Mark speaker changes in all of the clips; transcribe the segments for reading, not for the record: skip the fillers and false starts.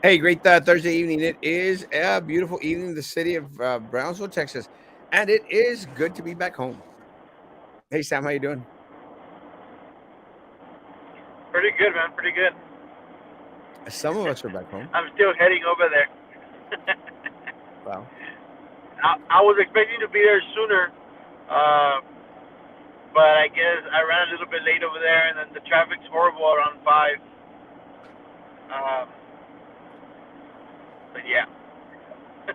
Speaker 1: Hey, great Thursday evening. It is a beautiful evening in the city of Brownsville, Texas, and it is good to be back home. Hey, Sam, how you doing?
Speaker 2: Pretty good, man. Pretty good.
Speaker 1: Some of us are back home.
Speaker 2: I'm still heading over there.
Speaker 1: Well,
Speaker 2: I was expecting to be there sooner, uh, but I guess I ran a little bit late over there, and then the traffic's horrible around 5. Um, but yeah.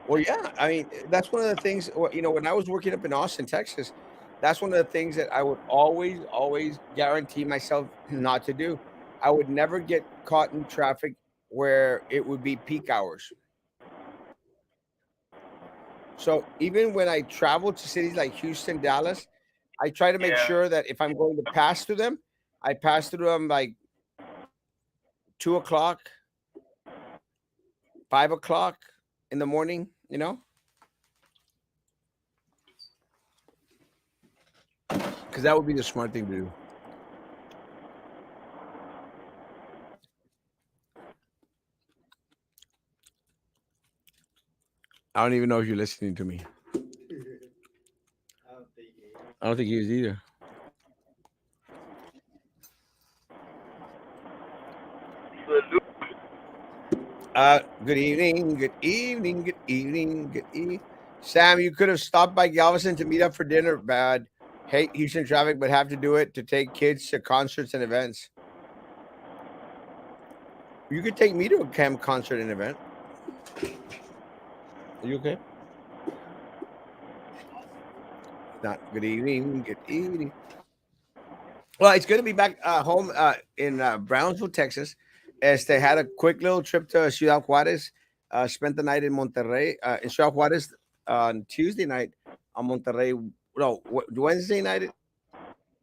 Speaker 1: well, yeah. I mean, that's one of the things. When I was working up in Austin, Texas, that's one of the things that I would always guarantee myself not to do. I would never get caught in traffic where it would be peak hours. So even when I travel to cities like Houston, Dallas, I try to make
Speaker 2: Yeah.
Speaker 1: sure that if I'm going to pass through them, I pass through them like 2 o'clock, 5 o'clock in the morning. Because that would be the smart thing to do. I don't even know if you're listening to me. I don't think he is either.
Speaker 2: The
Speaker 1: Good evening, good evening, good evening, good evening. Sam, you could have stopped by Galveston to meet up for dinner. Bad. Hate Houston traffic, but have to do it to take kids to concerts and events. You could take me to a camp concert and event. Are you okay? Not good evening, good evening. Well, it's good to be back home in Brownsville, Texas. As they had a quick little trip to Ciudad Juarez. Spent the night in Monterrey, in Ciudad Juarez on Tuesday night. On Monterrey, no, Wednesday night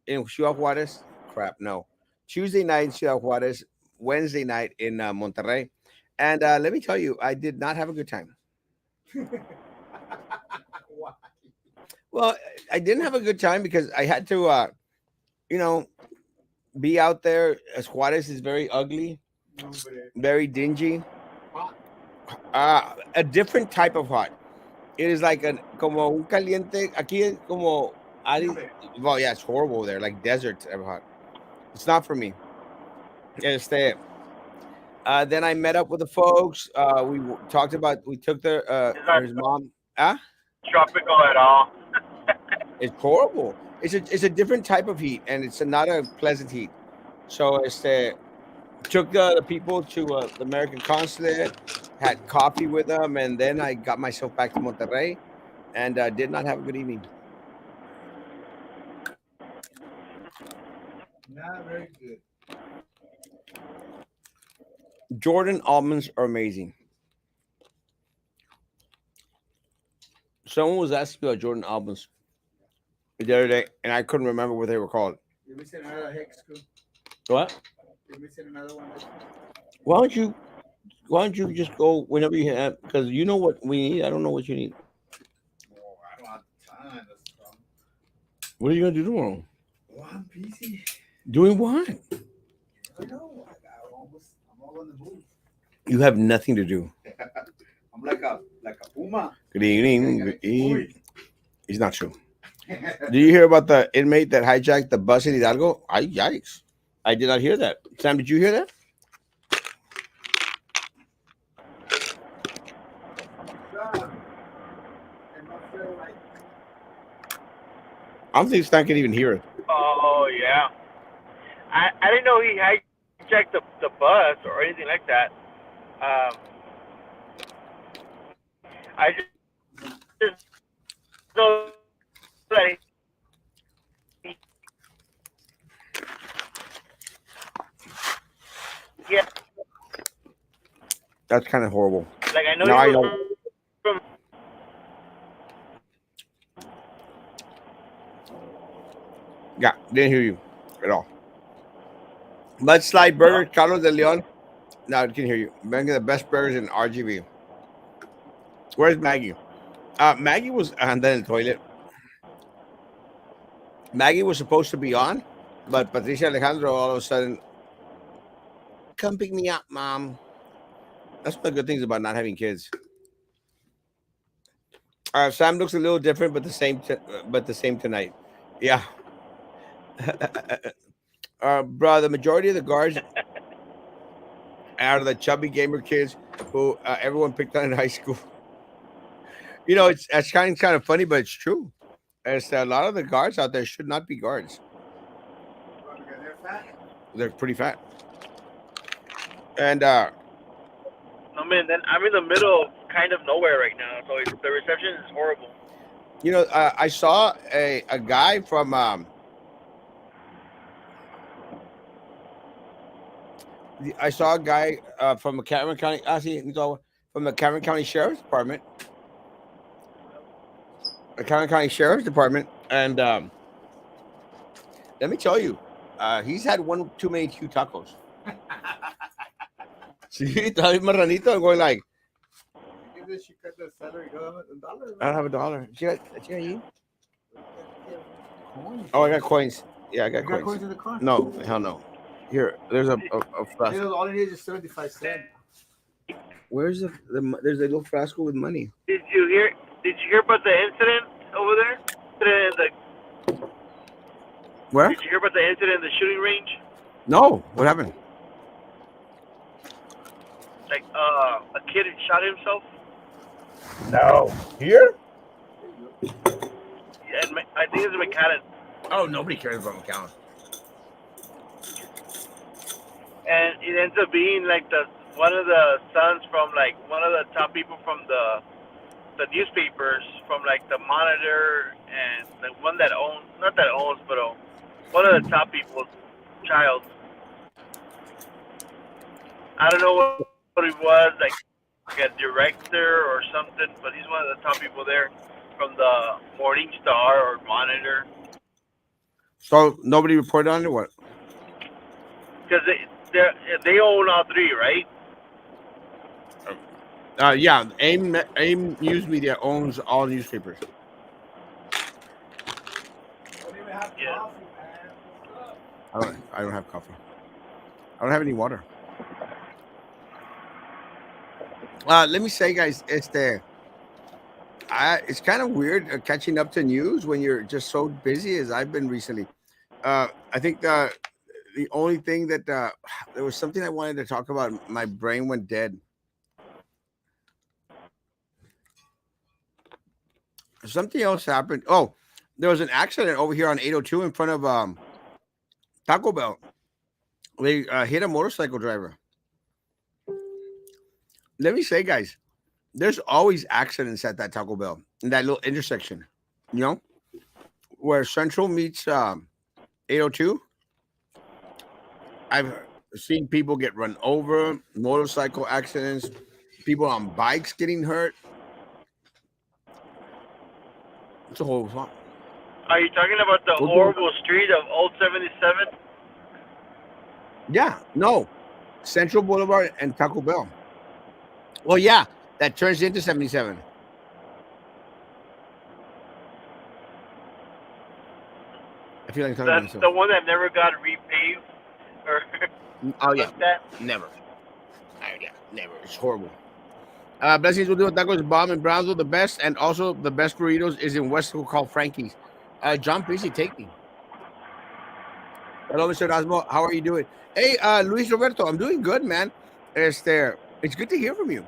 Speaker 1: in Ciudad Juarez. Crap, no. Tuesday night in Ciudad Juarez. Wednesday night in Monterrey. And let me tell you, I did not have a good time. Well, I didn't have a good time because I had to, you know, be out there. As Juarez is very ugly, very dingy. A different type of hot. It is like an como un caliente. Aquí es como well, yeah, it's horrible there, like desert type of hot. It's not for me. Este, then I met up with the folks. Talked about. We took their
Speaker 2: it's not
Speaker 1: his mom. Ah,
Speaker 2: tropical at all.
Speaker 1: it's horrible. It's a different type of heat, and it's not a pleasant heat. So took the people to the American consulate, had coffee with them, and then I got myself back to Monterrey, and did not have a good evening. Jordan almonds are amazing. Someone was asking about Jordan almonds the other day, and I couldn't remember what they were called. What? Why don't you? Why don't you just go whenever you have? Because you know what we need. I don't know what you need. What are you gonna do tomorrow? Doing what? You have nothing to do. Good evening. Good evening. It's not true. Did you hear about the inmate that hijacked the bus in Hidalgo? I yikes! I did not hear that. Sam, did you hear that? I don't think Stan can even hear it.
Speaker 2: Oh yeah. I didn't know he hijacked the bus or anything like that. Um, I just know that he had,
Speaker 1: That's kind of horrible.
Speaker 2: like I know
Speaker 1: Now
Speaker 2: he
Speaker 1: I
Speaker 2: was
Speaker 1: know.
Speaker 2: from.
Speaker 1: Yeah, didn't hear you at all. Let's slide
Speaker 2: Huh?
Speaker 1: burger, Carlos de Leon. Now I can hear you. Making the best burgers in RGB. Where's Maggie? Maggie was anda en el toilet. Maggie was supposed to be on, but Patricia Alejandro all of a sudden, come pick me up, mom. That's one of the good things about not having kids. Sam looks a little different, but the same tonight. Yeah, bro. The majority of the guards are the chubby gamer kids who everyone picked on in high school. It's kind of funny, but it's true. As a lot of the guards out there should not be guards.
Speaker 3: Well, because they're fat.
Speaker 1: They're pretty fat, and
Speaker 2: No man, then I'm in the middle of kind of nowhere right now, so the reception is horrible.
Speaker 1: I saw a guy from I saw a guy from the Cameron County. From the Cameron County Sheriff's Department, the Cameron County Sheriff's Department, and let me tell you, he's had one too many Q tacos. Sí, está bien marranito. I'm going like,
Speaker 3: Give this, you cut the salary go $1.
Speaker 1: I don't have a dollar. She got you? Oh, I got coins. Yeah, I got
Speaker 3: You got
Speaker 1: coins.
Speaker 3: coins in the car?
Speaker 1: No, hell no. Here, there's a flask.
Speaker 3: All it is 75 cents.
Speaker 1: Where's there's a little frasco with money.
Speaker 2: Did you hear? Did you hear about the incident over there?
Speaker 1: Where?
Speaker 2: Did you hear about the incident in the shooting range?
Speaker 1: No. What happened?
Speaker 2: Like a kid had shot himself.
Speaker 1: No. Here?
Speaker 2: Yeah, and I think it's a McAllen.
Speaker 1: Oh, nobody cares about McAllen.
Speaker 2: And it ends up being like one of the sons from like one of the top people from the newspapers from like the Monitor and the one that owns not that owns but one of the top people's child. I don't know what he was like a director or something, but he's one of the top people there from the Morning Star or Monitor.
Speaker 1: So nobody reported on it. What?
Speaker 2: Because they own all three, right?
Speaker 1: Yeah. AIM News Media owns all newspapers.
Speaker 3: Don't even have
Speaker 2: Yeah.
Speaker 3: coffee, man. What's up?
Speaker 1: I don't have coffee. I don't have any water. Let me say, guys, it's kind of weird catching up to news when you're just so busy as I've been recently. I think the only thing that there was something I wanted to talk about. My brain went dead. Something else happened. Oh, there was an accident over here on 802 in front of Taco Bell. They hit a motorcycle driver. Let me say, guys, there's always accidents at that Taco Bell in that little intersection, you know, where Central meets 802. I've seen people get run over, motorcycle accidents, people on bikes getting hurt. It's a whole lot.
Speaker 2: Are you talking about the horrible street of Old 77?
Speaker 1: Yeah, no, Central Boulevard and Taco Bell. Well, yeah, that turns into 77. I feel like I'm talking about
Speaker 2: That's
Speaker 1: myself.
Speaker 2: the one that never got repaved or
Speaker 1: Oh yeah,
Speaker 2: like that.
Speaker 1: never. Yeah, never. It's horrible. Blessings will do tacos bomb in Brownsville, the best, and also the best burritos is in Westwood called Frankie's. John Pesci, take me. Hello, Mr. Erasmo. How are you doing? Hey, Luis Roberto, I'm doing good, man. It's good to hear from you.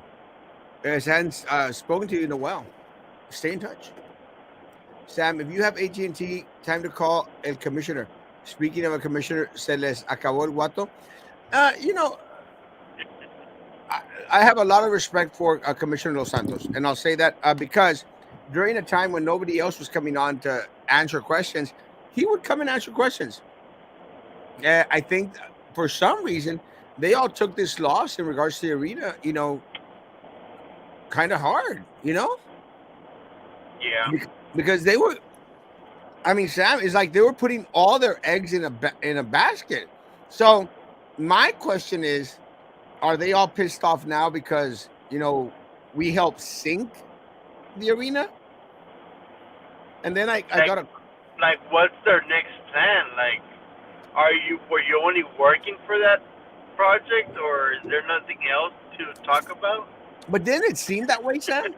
Speaker 1: I hadn't spoken to you in a while. Stay in touch. Sam, if you have AT&T, time to call el commissioner. Speaking of a commissioner, se les acabó el guato. You know, I have a lot of respect for Commissioner Los Santos, and I'll say that because during a time when nobody else was coming on to answer questions, he would come and answer questions. I think for some reason they all took this loss in regards to the arena, kind of hard,
Speaker 2: Yeah.
Speaker 1: because they were. I mean, Sam, it's like they were putting all their eggs in a basket. So my question is, are they all pissed off now because we helped sink the arena? And then I got a
Speaker 2: Like, what's their next plan? Like, were you only working for that project, or is there nothing else to talk about.
Speaker 1: But didn't it seem that way, Sam?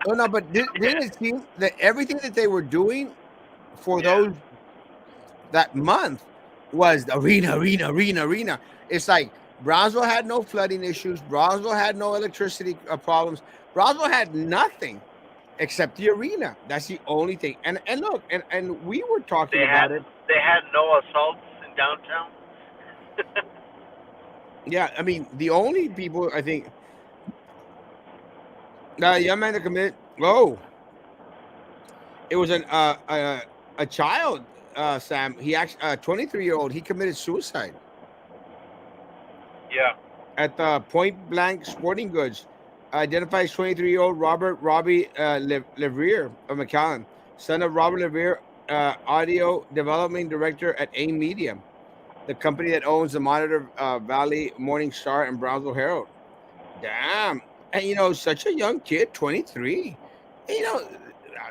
Speaker 1: Oh no, but didn't it seem that everything that they were doing for
Speaker 2: Yeah,
Speaker 1: those that month was arena, arena, arena, arena. It's like Brownsville had no flooding issues. Brownsville had no electricity problems. Brownsville had nothing except the arena. That's the only thing. And look, and we were talking
Speaker 2: they had
Speaker 1: about it.
Speaker 2: they had no assaults in downtown.
Speaker 1: Yeah, I mean, the only people I think young man that committed. Oh, it was a child. Sam, he actually 23-year-old. He committed suicide
Speaker 2: Yeah,
Speaker 1: at the Point Blank Sporting Goods. Identifies 23-year-old Robert Robbie Levere of McAllen, son of Robert Levere, audio development director at A Media, the company that owns the Monitor Valley Morning Star and Brownsville Herald. Damn. And such a young kid, 23. And,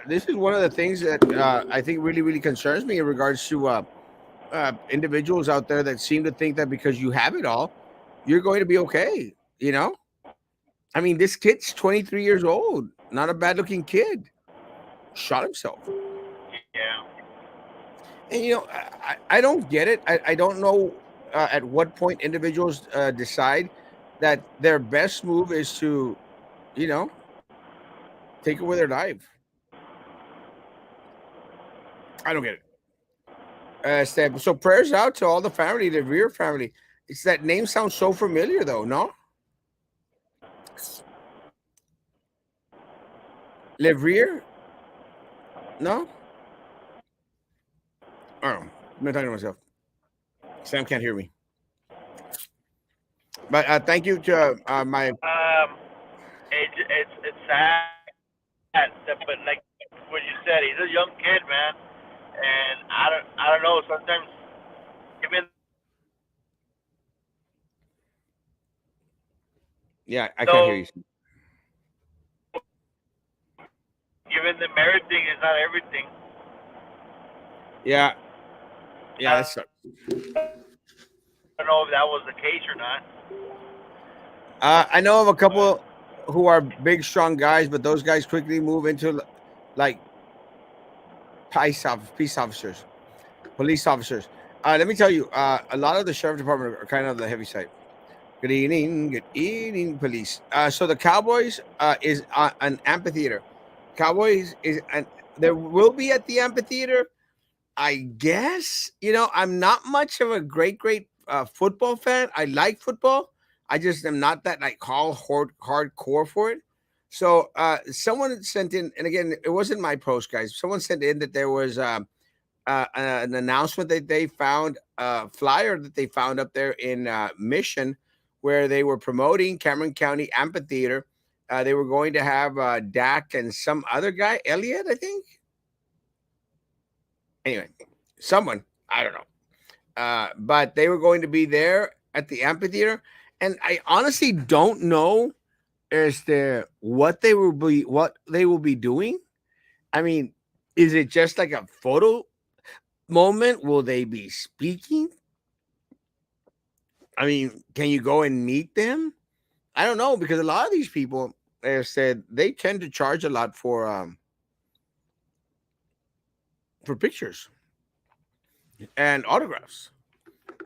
Speaker 1: this is one of the things that I think really, really concerns me in regards to individuals out there that seem to think that because you have it all, you're going to be okay. I mean, this kid's 23 years old, not a bad looking kid, shot himself.
Speaker 2: yeah.
Speaker 1: And, I don't get it. I don't know at what point individuals decide that their best move is to, you know, take away their life. I don't get it. So prayers out to all the family, the Revere family. It's that name sounds so familiar, though. No, Levere. No, I don't know. I'm not talking to myself. Sam can't hear me. But thank you to my.
Speaker 2: It's sad, but like what you said, he's a young kid, man, and I don't know. Sometimes given
Speaker 1: Yeah, I can't hear
Speaker 2: though
Speaker 1: you.
Speaker 2: given the marriage thing is not everything.
Speaker 1: Yeah, yeah,
Speaker 2: I
Speaker 1: that's.
Speaker 2: don't know if that was the case or not,
Speaker 1: I know of a
Speaker 2: but
Speaker 1: couple who are big, strong guys, but those guys quickly move into like peace officers, police officers. Let me tell you, a lot of the sheriff department are kind of the heavy side. Good evening, police. So the Cowboys is an amphitheater. Cowboys is an there will be at the amphitheater. I guess I'm not much of a great football fan. I like football. I just am not that like hardcore for it. So someone sent in, and again, it wasn't my post, guys. Someone sent in that there was an announcement that they found a flyer that they found up there in Mission, where they were promoting Cameron County Amphitheater. They were going to have Dak and some other guy, Elliot, I think. Anyway, someone I don't know, but they were going to be there at the amphitheater, and I honestly don't know as to what they will be doing. I mean, is it just like a photo moment? Will they be speaking? I mean, can you go and meet them? I don't know because a lot of these people said they tend to charge a lot for pictures and autographs.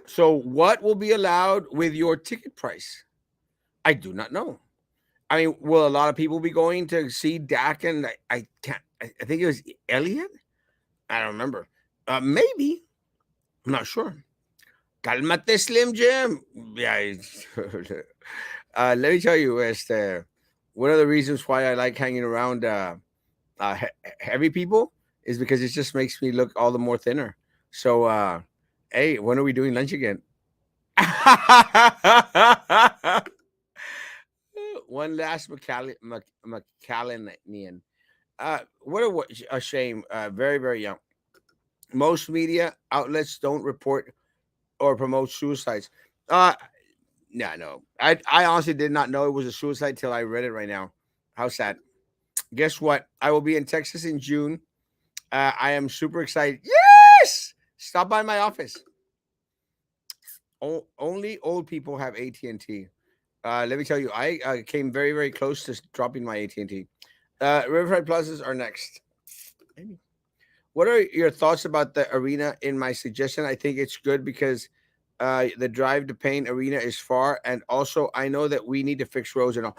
Speaker 1: So, what will be allowed with your ticket price? I do not know. I mean, will a lot of people be going to see Dak and I can't? I think it was Elliot. I don't remember. Maybe I'm not sure. Calmate, Slim Jim. Yeah. Let me tell you, one of the reasons why I like hanging around heavy people is because it just makes me look all the more thinner. So, hey, when are we doing lunch again? One last McCallanian. What a shame. Very, very young. Most media outlets don't report or promote suicides. Uh, yeah, no. I honestly did not know it was a suicide till I read it right now. How sad. Guess what? I will be in Texas in June. I am super excited. Yes! Stop by my office. Only old people have AT&T. Let me tell you, I came very, very close to dropping my AT&T. Riverside Plazas are next. What are your thoughts about the arena in my suggestion? I think it's good because the Drive to Pain arena is far, and also I know that we need to fix roads and all.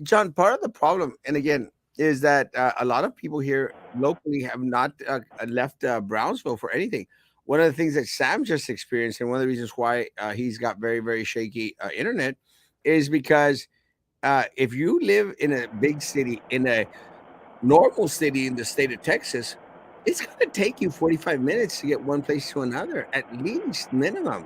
Speaker 1: John, part of the problem, and again, is that a lot of people here locally have not left Brownsville for anything. One of the things that Sam just experienced, and one of the reasons why he's got very, very shaky internet, is because if you live in a big city, in a normal city in the state of Texas, it's going to take you 45 minutes to get one place to another, at least minimum.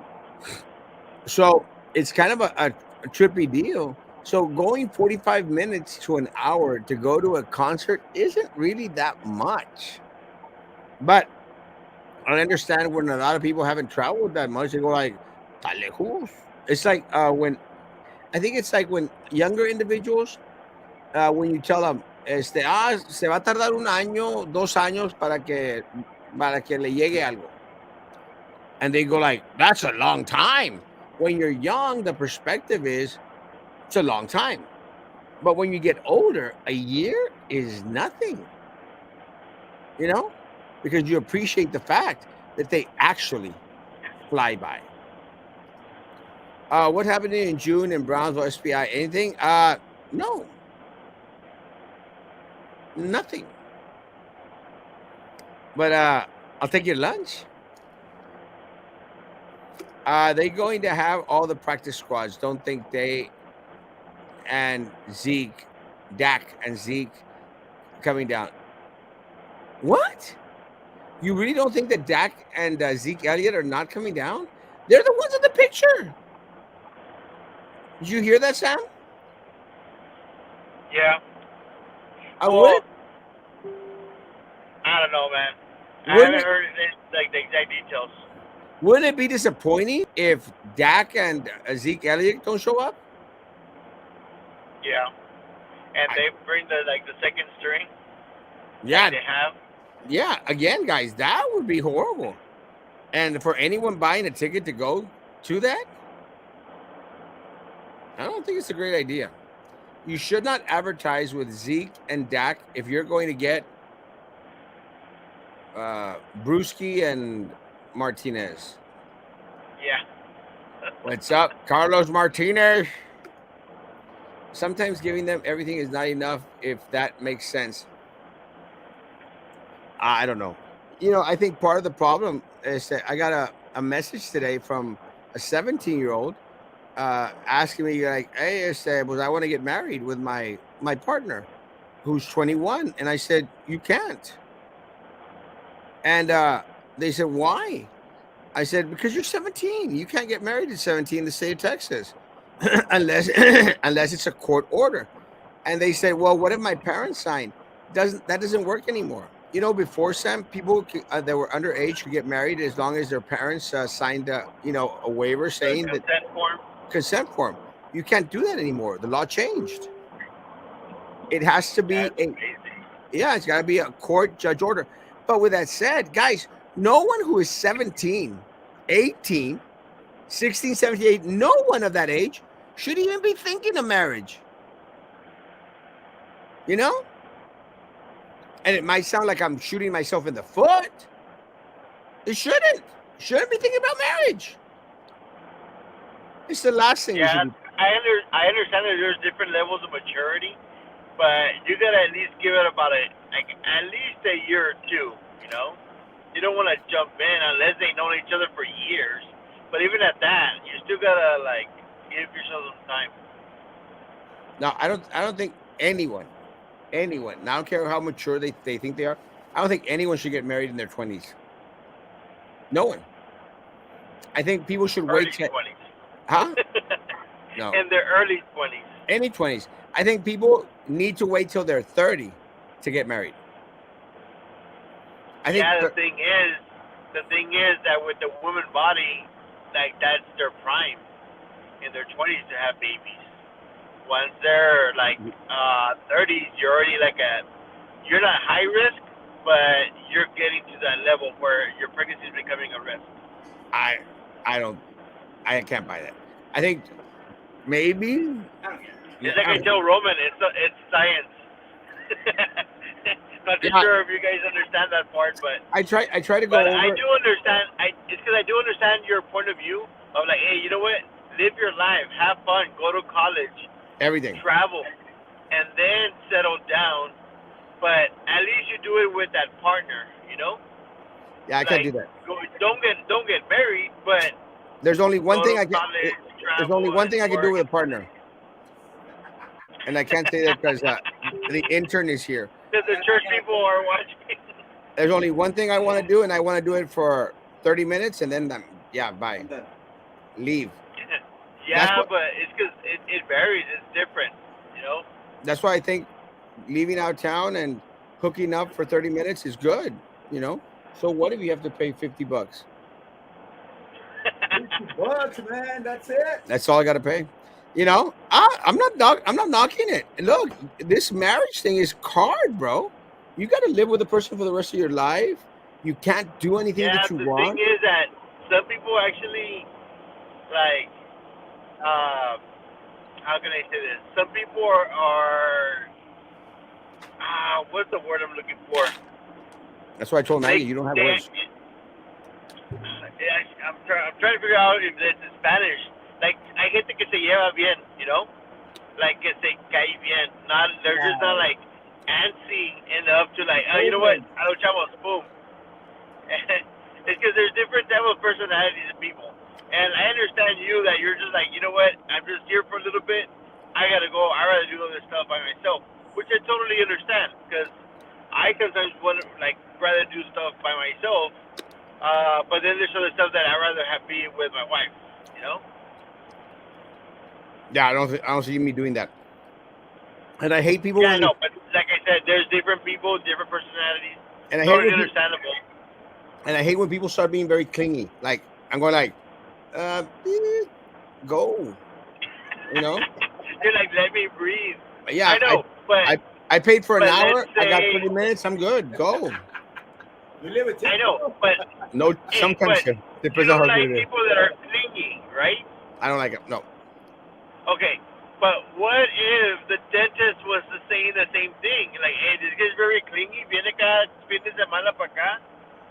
Speaker 1: So it's kind of a trippy deal. So going 45 minutes to an hour to go to a concert isn't really that much. But I understand when a lot of people haven't traveled that much, they go like, "Ta lejos." It's like when I think it's like when younger individuals, when you tell them, se va a tardar un año, 2 años para que le llegue algo. And they go like, that's a long time. When you're young, the perspective is it's a long time. But when you get older, a year is nothing, you know, because you appreciate the fact that they actually fly by. What happened in June in Brownsville SPI? Anything? No, nothing. But I'll take your lunch. They're going to have all the practice squads. Don't think they and Zeke, Dak and Zeke coming down. What? You really don't think that Dak and Zeke Elliott are not coming down? They're the ones in the picture. Did you hear that, Sam?
Speaker 2: Yeah.
Speaker 1: I
Speaker 2: Well,
Speaker 1: would.
Speaker 2: I don't know, man. I
Speaker 1: Wouldn't
Speaker 2: haven't
Speaker 1: it?
Speaker 2: heard like the exact details.
Speaker 1: Wouldn't it be disappointing if Dak and Zeke Elliott don't show up?
Speaker 2: Yeah. And
Speaker 1: I,
Speaker 2: they bring the second string like
Speaker 1: yeah,
Speaker 2: they have.
Speaker 1: yeah. Again, guys, that would be horrible. And for anyone buying a ticket to go to that, I don't think it's a great idea. You should not advertise with Zeke and Dak if you're going to get Brewski and Martinez.
Speaker 2: Yeah.
Speaker 1: What's up, Carlos Martinez? Sometimes giving them everything is not enough if that makes sense. I don't know. I think part of the problem is that I got a message today from a 17-year-old asking me like, "Hey, I said, was I want to get married with my partner who's 21," and I said, "You can't." And they said, "Why?" I said, "Because you're 17. You can't get married at 17 in the state of Texas unless unless it's a court order." And they said, "Well, what if my parents sign?" Doesn't work anymore. Before Sam, people that were underage could get married as long as their parents signed a waiver
Speaker 2: The
Speaker 1: saying that
Speaker 2: consent form.
Speaker 1: consent form. You can't do that anymore. The law changed. It has to be
Speaker 2: That's
Speaker 1: a
Speaker 2: crazy.
Speaker 1: yeah, it's got to be a court judge order. But with that said, guys, no one who is 17, 18, 16, 17, 18, no one of that age should even be thinking of marriage. You know? And it might sound like I'm shooting myself in the foot. It shouldn't. Shouldn't be thinking about marriage. It's the last thing you should
Speaker 2: Yeah,
Speaker 1: be.
Speaker 2: I understand that there's different levels of maturity, but you gotta at least give it about at least a year or two. You know, you don't want to jump in unless they known each other for years. But even at that, you still gotta give yourself some time.
Speaker 1: No, I don't think anyone, now I don't care how mature they think they are, I don't think anyone should get married in their 20s. No one. I think people should wait
Speaker 2: Early
Speaker 1: till,
Speaker 2: 20s.
Speaker 1: huh? No,
Speaker 2: In their early 20s.
Speaker 1: any 20s. I think people need to wait till they're 30 to get married. I think,
Speaker 2: Yeah, the thing is that with the woman body, that's their prime in their 20s to have babies. Once they're 30s, you're already you're not high risk, but you're getting to that level where your pregnancy is becoming a risk.
Speaker 1: I, I don't, I can't buy that. I think maybe.
Speaker 2: It's like I
Speaker 1: Yeah,
Speaker 2: tell Roman, it's science. Not too
Speaker 1: yeah.
Speaker 2: sure if you guys understand that part,
Speaker 1: I try to
Speaker 2: but
Speaker 1: go
Speaker 2: I
Speaker 1: over
Speaker 2: do understand. It's because I do understand your point of view of like, hey, you know what? Live your life, have fun, go to college,
Speaker 1: everything.
Speaker 2: travel, and then settle down. But at least you do it with that partner, you know.
Speaker 1: Yeah, I can't
Speaker 2: Like,
Speaker 1: do that.
Speaker 2: don't get married, but
Speaker 1: There's only one
Speaker 2: go
Speaker 1: thing
Speaker 2: to
Speaker 1: I can.
Speaker 2: college,
Speaker 1: There's
Speaker 2: travel,
Speaker 1: only one
Speaker 2: and
Speaker 1: thing I can do
Speaker 2: work.
Speaker 1: with a partner, and I can't say that because the intern is here.
Speaker 2: Because the church people are watching.
Speaker 1: There's only one thing I want to do, and I want to do it for 30 minutes, and then yeah, bye,
Speaker 3: I'm done.
Speaker 1: leave. That's
Speaker 2: Yeah,
Speaker 1: what.
Speaker 2: but it's because it varies. It's different, you know.
Speaker 1: That's why I think leaving out town and hooking up for 30 minutes is good. So what if you have to pay $50?
Speaker 3: $50, man. That's it.
Speaker 1: That's all I got to pay. I'm not knocking it. Look, this marriage thing is hard, bro. You got to live with a person for the rest of your life. You can't do anything
Speaker 2: Yeah,
Speaker 1: that you
Speaker 2: the thing
Speaker 1: want.
Speaker 2: is that some people actually like. How can I say this? Some people are what's the word I'm looking for?
Speaker 1: That's why I told Maggie
Speaker 2: They
Speaker 1: you don't have
Speaker 2: they
Speaker 1: words.
Speaker 2: I'm trying to figure out if it's in Spanish. Like hay gente que se lleva bien, you know, like que se cae bien. Not they're just not
Speaker 3: Nah.
Speaker 2: like antsy enough to like, you know what?
Speaker 3: Movement.
Speaker 2: I don't chavos, boom. It's because there's different type of personalities in people, and I understand you that you're just like, you know what? I'm just here for a little bit. I gotta go. I rather do all this stuff by myself, which I totally understand because I sometimes want to like rather do stuff by myself. But then there's other stuff that I rather have be with my wife. You know?
Speaker 1: Yeah, I don't see me doing that. And I hate people
Speaker 2: Yeah,
Speaker 1: when they
Speaker 2: no. But like I said, there's different people, different personalities.
Speaker 1: and I hate
Speaker 2: Totally
Speaker 1: when people
Speaker 2: understandable.
Speaker 1: and I hate when people start being very clingy. Like I'm going like, go, you know?
Speaker 2: You're like, let me breathe.
Speaker 1: Yeah,
Speaker 2: I know,
Speaker 1: I I paid for an
Speaker 2: but let's
Speaker 1: hour. I got
Speaker 2: say
Speaker 1: 30 minutes. I'm good. Go.
Speaker 3: You live with
Speaker 2: I
Speaker 3: Tim,
Speaker 2: know,
Speaker 3: bro?
Speaker 2: but
Speaker 1: No,
Speaker 2: hey,
Speaker 1: sometimes
Speaker 2: but
Speaker 1: yeah.
Speaker 2: you
Speaker 1: Depends on
Speaker 2: don't
Speaker 1: how good
Speaker 2: like
Speaker 1: it is.
Speaker 2: people that are clingy, right?
Speaker 1: I don't like it. No.
Speaker 2: Okay, but what if the dentist was saying the same thing? Like, hey, this guy's very clingy. Viene cada fin de semana para acá.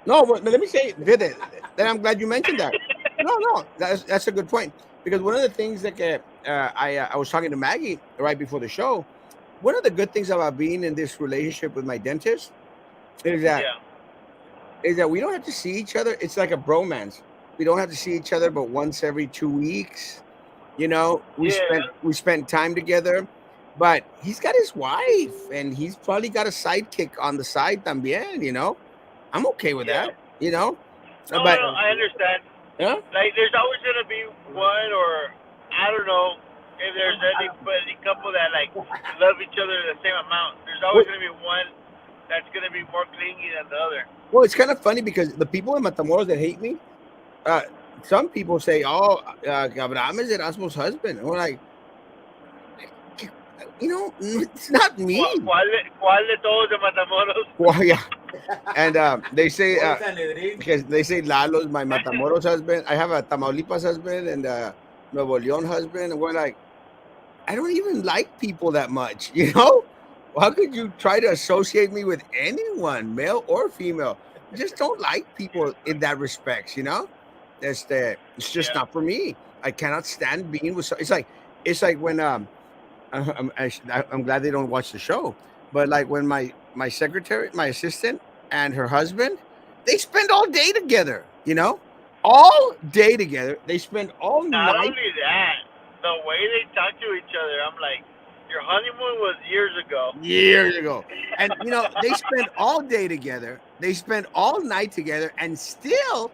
Speaker 1: No, but let me say, Vide, then I'm glad you mentioned that. No, no, that's a good point because one of the things that I was talking to Maggie right before the show. One of the good things about being in this relationship with my dentist is that
Speaker 2: Yeah,
Speaker 1: we don't have to see each other. It's like a bromance. We don't have to see each other, but once every 2 weeks. We spent
Speaker 2: yeah.
Speaker 1: time together. But he's got his wife, and he's probably got a sidekick on the side también. I'm okay with
Speaker 2: Yeah.
Speaker 1: that. You know,
Speaker 2: No,
Speaker 1: but
Speaker 2: no, I understand.
Speaker 1: yeah,
Speaker 2: Like, there's always gonna be one, or I don't know if there's any couple that like love each other the same amount. There's always
Speaker 1: well,
Speaker 2: gonna be one that's gonna be more clingy than the other.
Speaker 1: it's kind of funny because the people in Matamoros that hate me, uh, some people say, "Oh, Abraham is Erasmo's husband," and we're like, it's not me.
Speaker 2: ¿Cuál de todos de Matamoros?
Speaker 1: Well, yeah, and they say
Speaker 3: Todos Sanedrín.
Speaker 1: because they say Lalo's my Matamoros husband. I have a Tamaulipas husband and a Nuevo Leon husband, and we're like, I don't even like people that much. How could you try to associate me with anyone, male or female? I just don't like people in that respects. It's just
Speaker 2: Yeah.
Speaker 1: not for me. I cannot stand being with. It's like when I'm glad they don't watch the show, but like when my secretary, my assistant, and her husband, they spend all day together. All day together. They spend all
Speaker 2: Not
Speaker 1: night
Speaker 2: only that, the way they talk to each other, I'm like, your honeymoon was years ago.
Speaker 1: years ago. And they spend all day together. They spend all night together, and still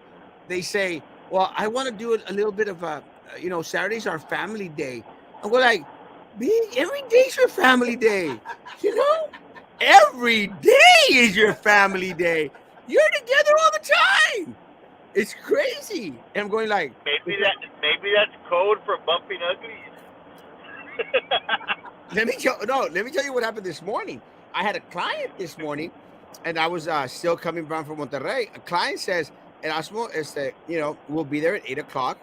Speaker 1: they say, "Well, I want to do it a little bit of Saturday's our family day." And we're like, every day's your family day." You know, every day is your family day. You're together all the time. It's crazy. And I'm going like,
Speaker 2: Maybe that's code for bumping uglies.
Speaker 1: let me tell you what happened this morning. I had a client this morning, and I was still coming down from Monterrey. A client says, Erasmo, we'll be there at 8 o'clock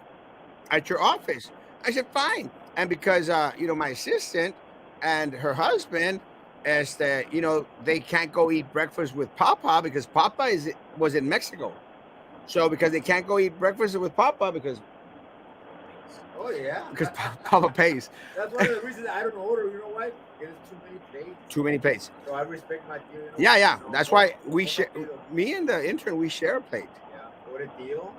Speaker 1: at your office. I said, fine. and because my assistant and her husband, as they can't go eat breakfast with Papa because Papa was in Mexico. So because they can't go eat breakfast with Papa
Speaker 3: Oh yeah,
Speaker 1: because Papa pays
Speaker 3: that's one of the reasons I don't order. You know why? There's too many plates.
Speaker 1: too many plates.
Speaker 3: So I respect my deal.
Speaker 1: Yeah, yeah. That's why we
Speaker 3: no
Speaker 1: share.
Speaker 3: partido.
Speaker 1: Me and the intern we share a plate.
Speaker 3: Yeah, what a deal.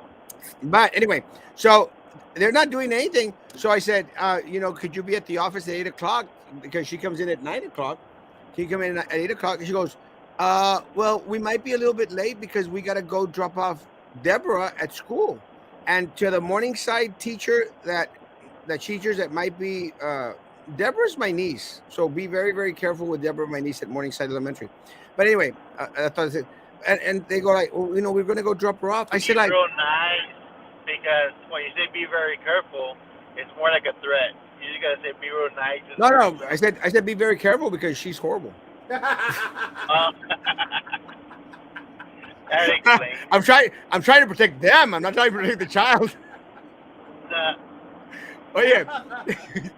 Speaker 1: But anyway, so they're not doing anything. So I said, could you be at the office at 8 o'clock because she comes in at 9 o'clock. Can you come in at 8 o'clock? And she goes, well, we might be a little bit late because we got to go drop off Deborah at school. And to the Morningside teacher that teachers that might be Deborah's my niece, so be very very careful with Deborah, my niece at Morningside Elementary. But anyway, I thought and they go like, well, we're going to go drop her off. I
Speaker 2: Be
Speaker 1: said like,
Speaker 2: real nice because when you say be very careful, it's more like a threat. You just gotta say be real nice.
Speaker 1: no, no. I said be very careful because she's horrible.
Speaker 2: Um, that explains.
Speaker 1: I'm trying to protect them. I'm not trying to protect the child.
Speaker 2: Uh,
Speaker 1: Oh yeah,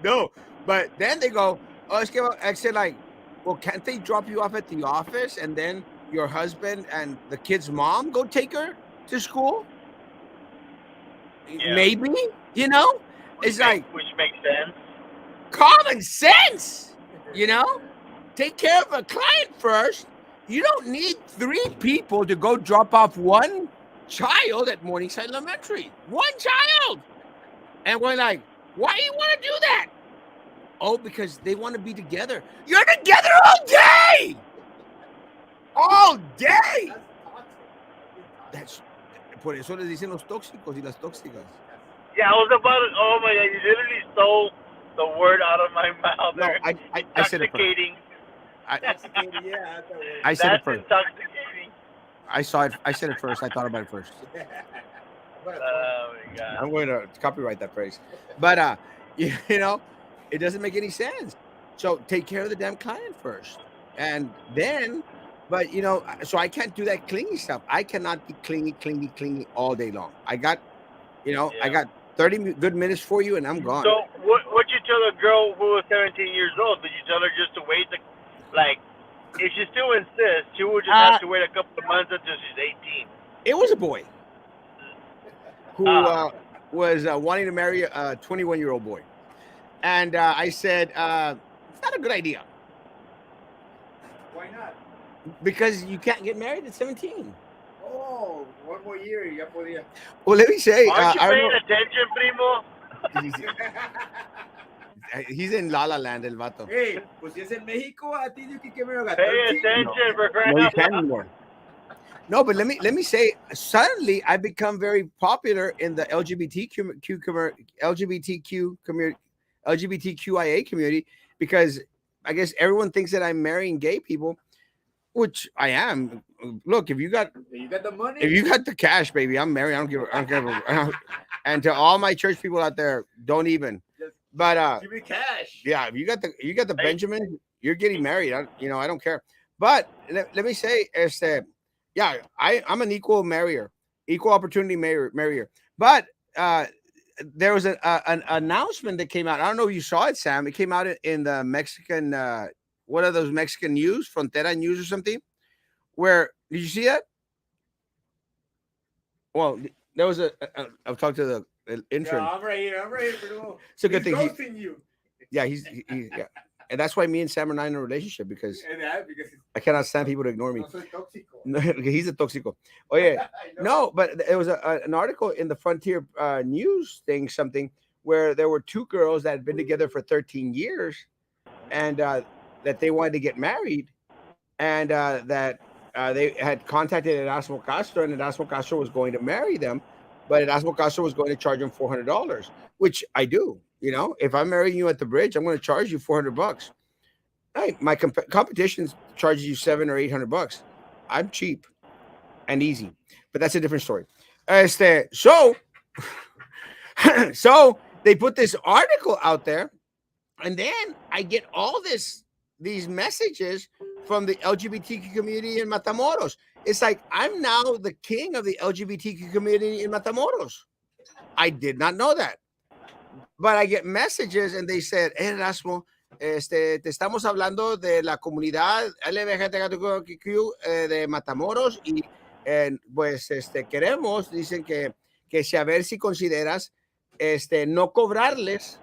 Speaker 1: no. But then they go, oh, I said like, well, can't they drop you off at the office and then your husband and the kid's mom go take her to school?
Speaker 2: yeah,
Speaker 1: Maybe, it's like
Speaker 2: which makes sense.
Speaker 1: common sense. Take care of a client first. You don't need three people to go drop off one child at Morningside Elementary. One child. And we're like, why do you want to do that? Oh, because they want to be together. You're together all day. All day.
Speaker 3: That's toxic.
Speaker 1: That's por eso les dicen los tóxicos y las tóxicas.
Speaker 2: Yeah, I was about to. Oh my god, you literally stole the word out of my mouth.
Speaker 1: No,
Speaker 2: There.
Speaker 1: I said it first.
Speaker 2: Intoxicating.
Speaker 3: Intoxicated, yeah, that's the word.
Speaker 1: I said it
Speaker 2: That's
Speaker 1: first.
Speaker 2: intoxicating.
Speaker 1: I saw it. I said it first. I thought about it first.
Speaker 2: Oh my god.
Speaker 1: I'm going to copyright that phrase. But it doesn't make any sense. So take care of the damn client first. And then, but so I can't do that clingy stuff. I cannot be clingy all day long. I got 30 good minutes for you and I'm gone.
Speaker 2: So what you tell a girl who was 17 years old? Did you tell her just to wait? Like, if she still insists, she would just have to wait a couple of months until she's 18.
Speaker 1: It was a boy who was wanting to marry a 21-year-old boy. And I said, it's not a good idea.
Speaker 3: Why not?
Speaker 1: Because you can't get married at 17.
Speaker 3: Oh, one more year, ya podía.
Speaker 1: Well, let me say,
Speaker 2: Aren't you paying attention, primo?
Speaker 1: he's in La La Land, el vato.
Speaker 3: Hey, pues si es en México, a ti you can me
Speaker 2: Pay attention for crying
Speaker 1: No, you
Speaker 2: out
Speaker 1: can't
Speaker 2: loud.
Speaker 1: anymore. No, but let me say, suddenly I become very popular in the LGBTQIA community because I guess everyone thinks that I'm marrying gay people, which I am. Look, if you got
Speaker 3: the money.
Speaker 1: if you got the cash, baby, I'm married. I don't care. And to all my church people out there, don't even. But
Speaker 3: give me cash.
Speaker 1: yeah, if you got the Benjamin, you're getting married. I don't care. But let me say, yeah, I'm an equal opportunity marrier. But there was an announcement that came out. I don't know if you saw it, Sam. It came out in the Mexican, what are those Mexican news, Frontera News or something? Where did you see that? Well, there was I've talked to the intern.
Speaker 3: Yeah, I'm right here, bro.
Speaker 1: It's a good thing.
Speaker 3: Ghosting you.
Speaker 1: Yeah, he's yeah. And that's why me and Sam are not in a relationship because
Speaker 3: Because
Speaker 1: I cannot stand people to ignore me.
Speaker 3: no soy tóxico.
Speaker 1: No, he's a toxico. Oh yeah, no, but it was an article in the Frontier News thing, something where there were two girls that had been together for 13 years, and that they wanted to get married, and that they had contacted Erasmo Castro, and Erasmo Castro was going to marry them, but Erasmo Castro was going to charge them $400, which I do. If I'm marrying you at the bridge, I'm going to charge you $400. Hey, my competition charges you $700 or $800. I'm cheap and easy, but that's a different story. So they put this article out there, and then I get all these messages from the LGBTQ community in Matamoros. It's like I'm now the king of the LGBTQ community in Matamoros. I did not know that. but I get messages and they said, hey, Erasmo, te estamos hablando de la comunidad LGBTQ de Matamoros y pues queremos, dicen que si a ver si consideras no cobrarles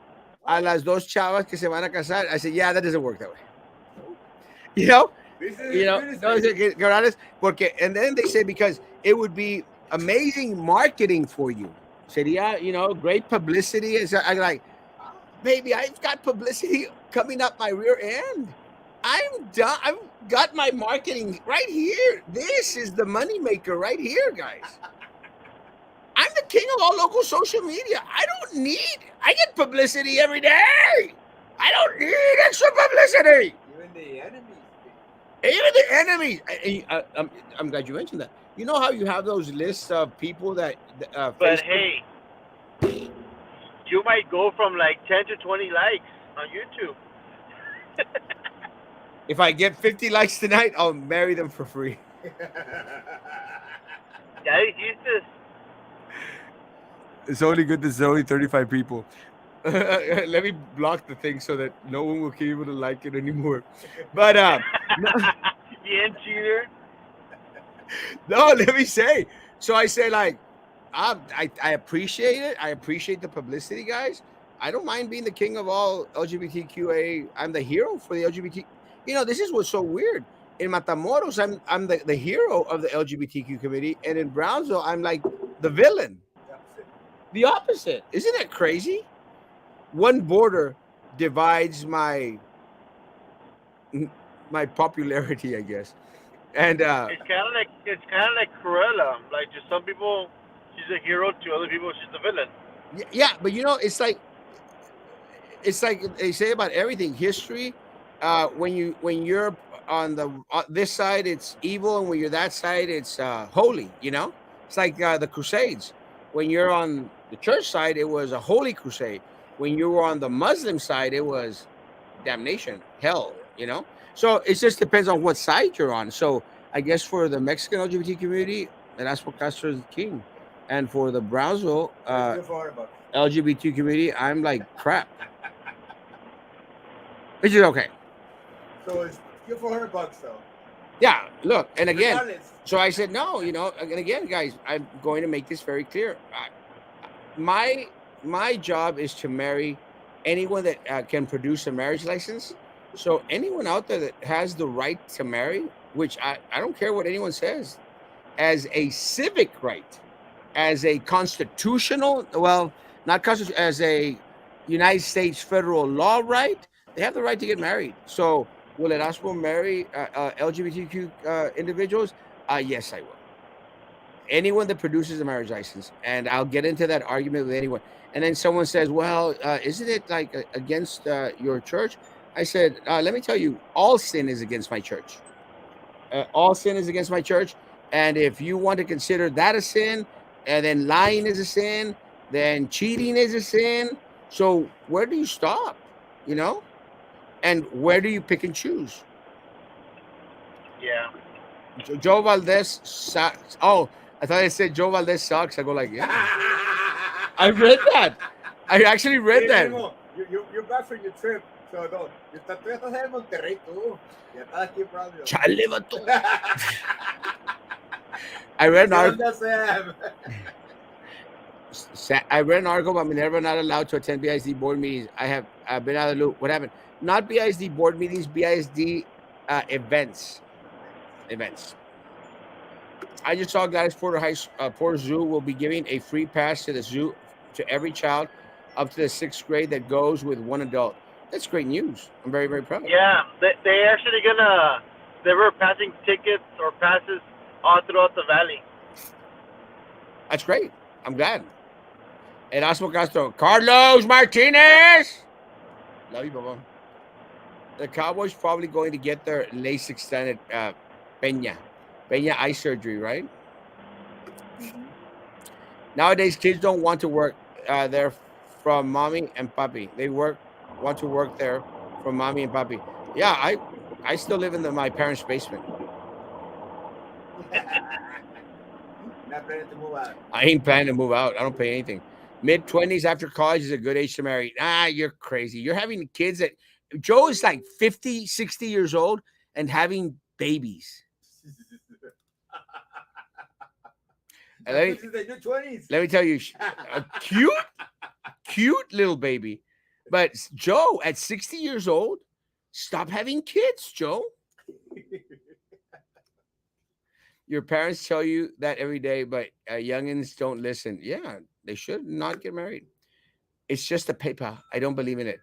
Speaker 1: a las dos chavas que se van a casar. I said, yeah, that doesn't work that way. You know, no, cobrarles porque, and then they say because it would be amazing marketing for you. Sería, great publicity. And so I'm like, baby, I've got publicity coming up my rear end. I'm done. I've got my marketing right here. This is the moneymaker right here, guys. I'm the king of all local social media. I get publicity every day. I don't need extra publicity.
Speaker 3: Even the enemies.
Speaker 1: Even the enemies. I'm glad you mentioned that. You know how you have those lists of people that
Speaker 2: But
Speaker 1: Facebook.
Speaker 2: hey, you might go from like 10 to 20 likes on YouTube.
Speaker 1: If I get 50 likes tonight, I'll marry them for free.
Speaker 2: Ya dijiste.
Speaker 1: It's only good. There's only 35 people. Let me block the thing so that no one will be able to like it anymore. But
Speaker 2: Bien cheater.
Speaker 1: no, let me say. So I say like, I appreciate it. I appreciate the publicity, guys. I don't mind being the king of all LGBTQA. I'm the hero for the LGBT. This is what's so weird. In Matamoros, I'm the hero of the LGBTQ committee, and in Brownsville, I'm like the villain. The opposite. Isn't that crazy? One border divides my popularity, I guess. And
Speaker 2: It's kind of like Cruella. Like to some people, she's a hero. To other people, she's the villain.
Speaker 1: yeah, but it's like they say about everything. History, when you're on this side, it's evil, and when you're that side, it's holy. It's like the Crusades. When you're on the church side, it was a holy crusade. When you were on the Muslim side, it was damnation, hell. So it just depends on what side you're on. So I guess for the Mexican LGBT community, Erasmo Castro is the king, and for the Brownsville
Speaker 3: Good for $100.
Speaker 1: LGBT community, I'm like crap. Which is okay.
Speaker 3: So it's good for $100 though.
Speaker 1: Yeah, look, and again,
Speaker 3: Regardless.
Speaker 1: so I said no, and again, guys, I'm going to make this very clear. My job is to marry anyone that can produce a marriage license. So anyone out there that has the right to marry, which I don't care what anyone says, as a civic right, as a constitutional, well, not constitutional, as a United States federal law right, they have the right to get married. So will Erasmo marry LGBTQ individuals? Yes, I will. Anyone that produces a marriage license, and I'll get into that argument with anyone. And then someone says, "Well, isn't it like against your church?" I said, "Let me tell you, all sin is against my church. All sin is against my church. And if you want to consider that a sin, and then lying is a sin, then cheating is a sin. So where do you stop? You know, and where do you pick and choose?"
Speaker 2: Yeah.
Speaker 1: Joe Valdez sucks. Oh, I thought I said Joe Valdez sucks. I go like, yeah. I read that. I actually read
Speaker 3: Hey,
Speaker 1: that.
Speaker 3: Memo, you're back from your trip. So no, tú ya estás en Monterrey tú. Ya estás aquí en Brownsville.
Speaker 1: Chale, vato. I read an
Speaker 3: ¿Qué
Speaker 1: article.
Speaker 3: onda, Sam?
Speaker 1: I read an article about Minerva not allowed to attend BISD board meetings. I've been out of the loop. What happened? Not BISD board meetings, BISD events. Events. I just saw Gladys Porter Zoo will be giving a free pass to the zoo to every child up to the 6th grade that goes with one adult. That's great news. I'm very, very proud.
Speaker 2: Yeah. They actually they were passing tickets or passes all throughout the valley.
Speaker 1: That's great. I'm glad. Erasmo Castro. Carlos Martinez. Love you, Baba. The Cowboys probably going to get their LASIK done at Peña eye surgery, right? Nowadays, kids don't want to work there from mommy and papi. They want to work there from mommy and papi. Yeah, I still live in my parents' basement.
Speaker 3: Not planning to move out.
Speaker 1: I ain't planning to move out. I don't pay anything. Mid-20s after college is a good age to marry. Ah, you're crazy. You're having kids at Joe is like 50, 60 years old and having babies. And
Speaker 3: That's what they do 20s.
Speaker 1: let me tell you, a cute little baby. But Joe, at 60 years old, stop having kids, Joe. Your parents tell you that every day, but youngins don't listen. Yeah, they should not get married. It's just a paper. I don't believe in it.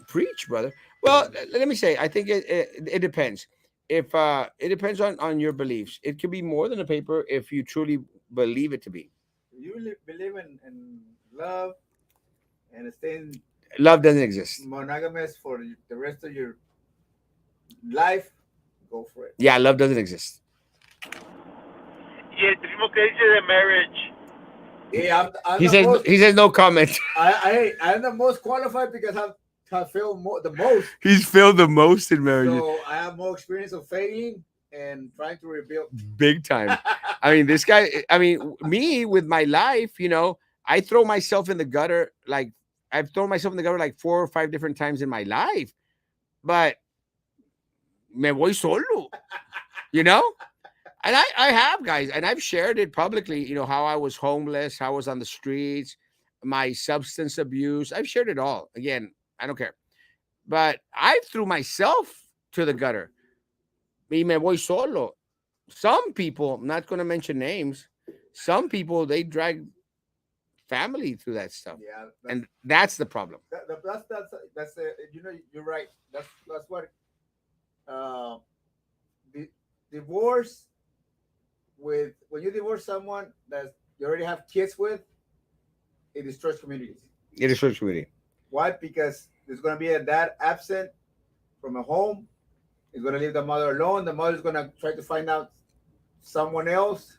Speaker 1: Preach, brother. Well, let me say, I think it depends. If it depends on your beliefs. It could be more than a paper if you truly believe it to be.
Speaker 3: You believe in love and staying
Speaker 1: Love doesn't exist.
Speaker 3: monogamous for the rest of your life, go for it.
Speaker 1: Yeah, love doesn't exist.
Speaker 2: Y el primo que dice de marriage.
Speaker 3: Yeah, I'm
Speaker 1: He
Speaker 3: the
Speaker 1: says
Speaker 3: most.
Speaker 1: he says no comment.
Speaker 3: I'm the most qualified because I failed the most.
Speaker 1: He's failed the most in marriages.
Speaker 3: So I have more experience of failing and trying to rebuild.
Speaker 1: Big time. I mean, this guy, I mean, me with my life, I throw myself in the gutter. Like, I've thrown myself in the gutter like 4 or 5 different times in my life, but me voy solo, you know? And I have, guys, and I've shared it publicly, how I was homeless, how I was on the streets, my substance abuse. I've shared it all. Again, I don't care. But I threw myself to the gutter. Y me voy solo. Some people, I'm not going to mention names, some people, they drag family through that stuff.
Speaker 3: Yeah,
Speaker 1: And that's the problem.
Speaker 3: that's you're right. That's what uh, the divorce with when you divorce someone that you already have kids with, it destroys communities.
Speaker 1: It is social media.
Speaker 3: Why? Because there's going to be a dad absent from a home. He's going to leave the mother alone. The mother's going to try to find out someone else,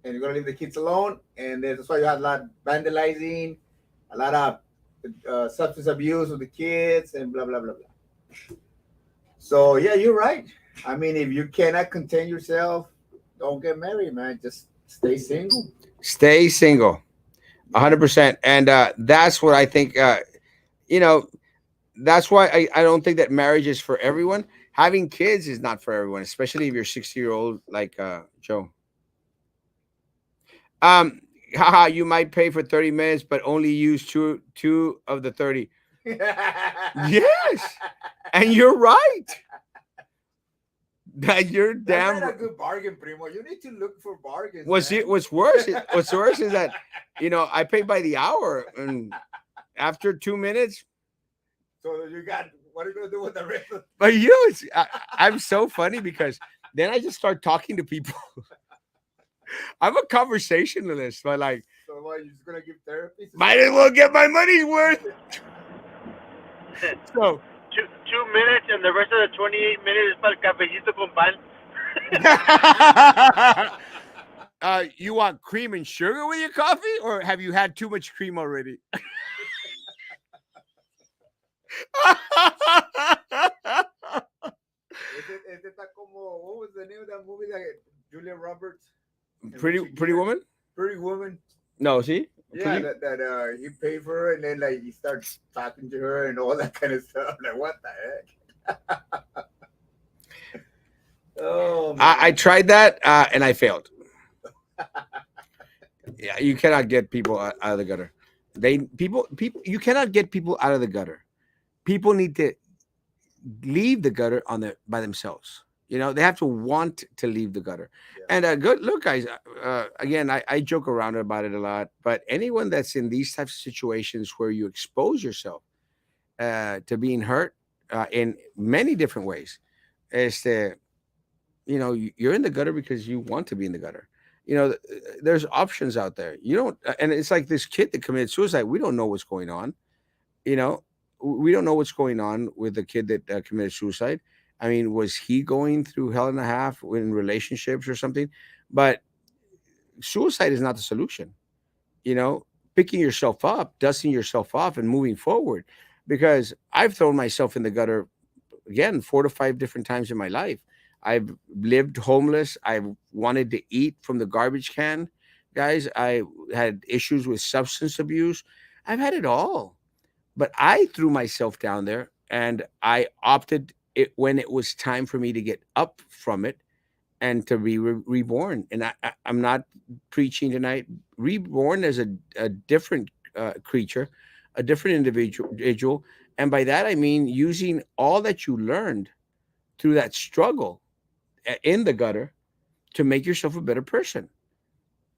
Speaker 3: and you're going to leave the kids alone. And that's why you have a lot of vandalizing, a lot of substance abuse with the kids, and blah, blah, blah, blah. So, yeah, you're right. I mean, if you cannot contain yourself, don't get married, man. Just stay single.
Speaker 1: Stay single. 100%. And that's what I think, you know, that's why I don't think that marriage is for everyone. Having kids is not for everyone, especially if you're 60-year-old like Joe. Um, Haha, you might pay for 30 minutes, but only use two of the 30. Yes, and you're right. That you're
Speaker 3: That's
Speaker 1: damn.
Speaker 3: not a good bargain, primo. You need to look for bargains.
Speaker 1: What's
Speaker 3: man.
Speaker 1: it? What's worse? What's worse is that I pay by the hour, and after 2 minutes.
Speaker 3: So you got what are you gonna do with the rest of
Speaker 1: But I'm so funny because then I just start talking to people. I'm a conversationalist, but like,
Speaker 3: so what you're just gonna give therapy?
Speaker 1: might as well get my money's worth. So,
Speaker 2: 2 minutes and the rest of the 28 minutes is para el cafecito con pan.
Speaker 1: you want cream and sugar with your coffee, or have you had too much cream already?
Speaker 3: Este está como what was the name of that movie that Julia Roberts?
Speaker 1: Pretty woman?
Speaker 3: Pretty Woman.
Speaker 1: No, see?
Speaker 3: Yeah, that he paid for her and then like he starts talking to her and all that kind of stuff. Like what the heck? Oh man.
Speaker 1: I tried that and I failed. Yeah, you cannot get people out of the gutter. People you cannot get people out of the gutter. People need to leave the gutter by themselves. They have to want to leave the gutter.
Speaker 3: Yeah.
Speaker 1: And good look, guys. Again, I joke around about it a lot, but anyone that's in these types of situations where you expose yourself to being hurt in many different ways, is that you're in the gutter because you want to be in the gutter. There's options out there. You don't, and it's like this kid that committed suicide. We don't know what's going on. You know, we don't know what's going on with the kid that committed suicide. I mean, was he going through hell and a half in relationships or something? But suicide is not the solution. Picking yourself up, dusting yourself off, and moving forward. Because I've thrown myself in the gutter again 4 to 5 different times in my life. I've lived homeless. I've wanted to eat from the garbage can guys. I had issues with substance abuse. I've had it all. But I threw myself down there and I opted it when it was time for me to get up from it and to be reborn. And I'm not preaching tonight. Reborn as a different creature, a different individual. And by that, I mean using all that you learned through that struggle in the gutter to make yourself a better person.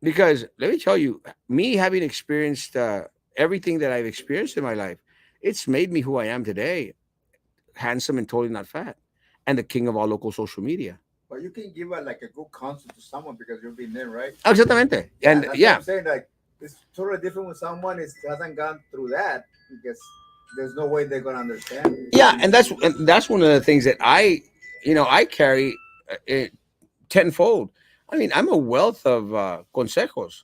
Speaker 1: Because let me tell you, me having experienced everything that I've experienced in my life, it's made me who I am today, handsome and totally not fat, and the king of all local social media.
Speaker 3: But you can give like a good counsel to someone because you've been there, right?
Speaker 1: Exactamente.
Speaker 3: Yeah,
Speaker 1: And
Speaker 3: that's what
Speaker 1: yeah,
Speaker 3: I'm saying. Like it's totally different when someone is hasn't gone through that because there's no way they're gonna understand.
Speaker 1: yeah, and that's one of the things that I carry it tenfold. I mean, I'm a wealth of consejos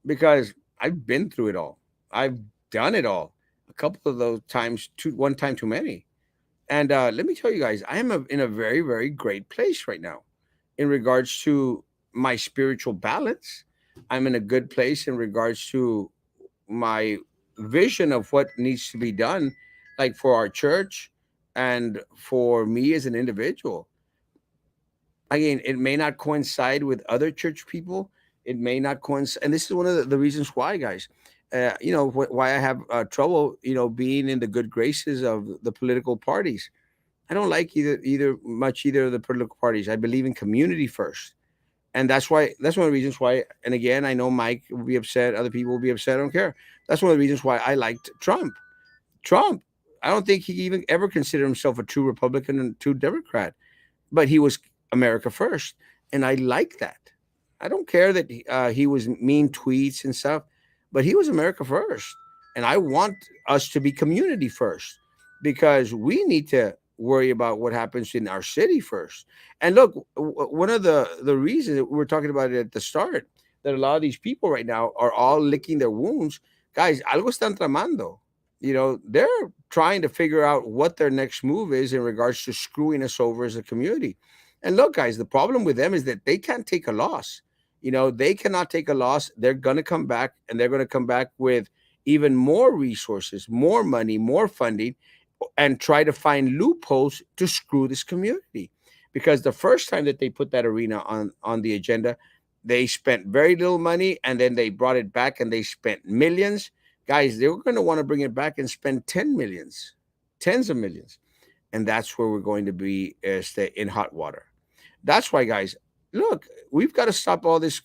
Speaker 1: because I've been through it all. I've done it all. A couple of those times, one time too many. And let me tell you guys, I am in a very, very great place right now in regards to my spiritual balance. I'm in a good place in regards to my vision of what needs to be done, like for our church and for me as an individual. Again, it may not coincide with other church people. It may not coincide, and this is one of the reasons why, guys. Why I have trouble, being in the good graces of the political parties. I don't like either of the political parties. I believe in community first, and that's one of the reasons why. And again, I know Mike will be upset, other people will be upset. I don't care. That's one of the reasons why I liked Trump. Trump, I don't think he even ever considered himself a true Republican and true Democrat, but he was America first, and I like that. I don't care that he was mean tweets and stuff, but he was America first, and I want us to be community first because we need to worry about what happens in our city first. And look, one of the reasons that we were talking about it at the start, that a lot of these people right now are all licking their wounds, guys. Algo están tramando. They're trying to figure out what their next move is in regards to screwing us over as a community. And look, guys, the problem with them is that they can't take a loss. They cannot take a loss. They're going to come back, and they're going to come back with even more resources, more money, more funding, and try to find loopholes to screw this community. Because the first time that they put that arena on the agenda, they spent very little money, and then they brought it back and they spent millions. Guys, they were going to want to bring it back and spend 10 millions, tens of millions. And that's where we're going to be in hot water. That's why, guys, look, we've got to stop all this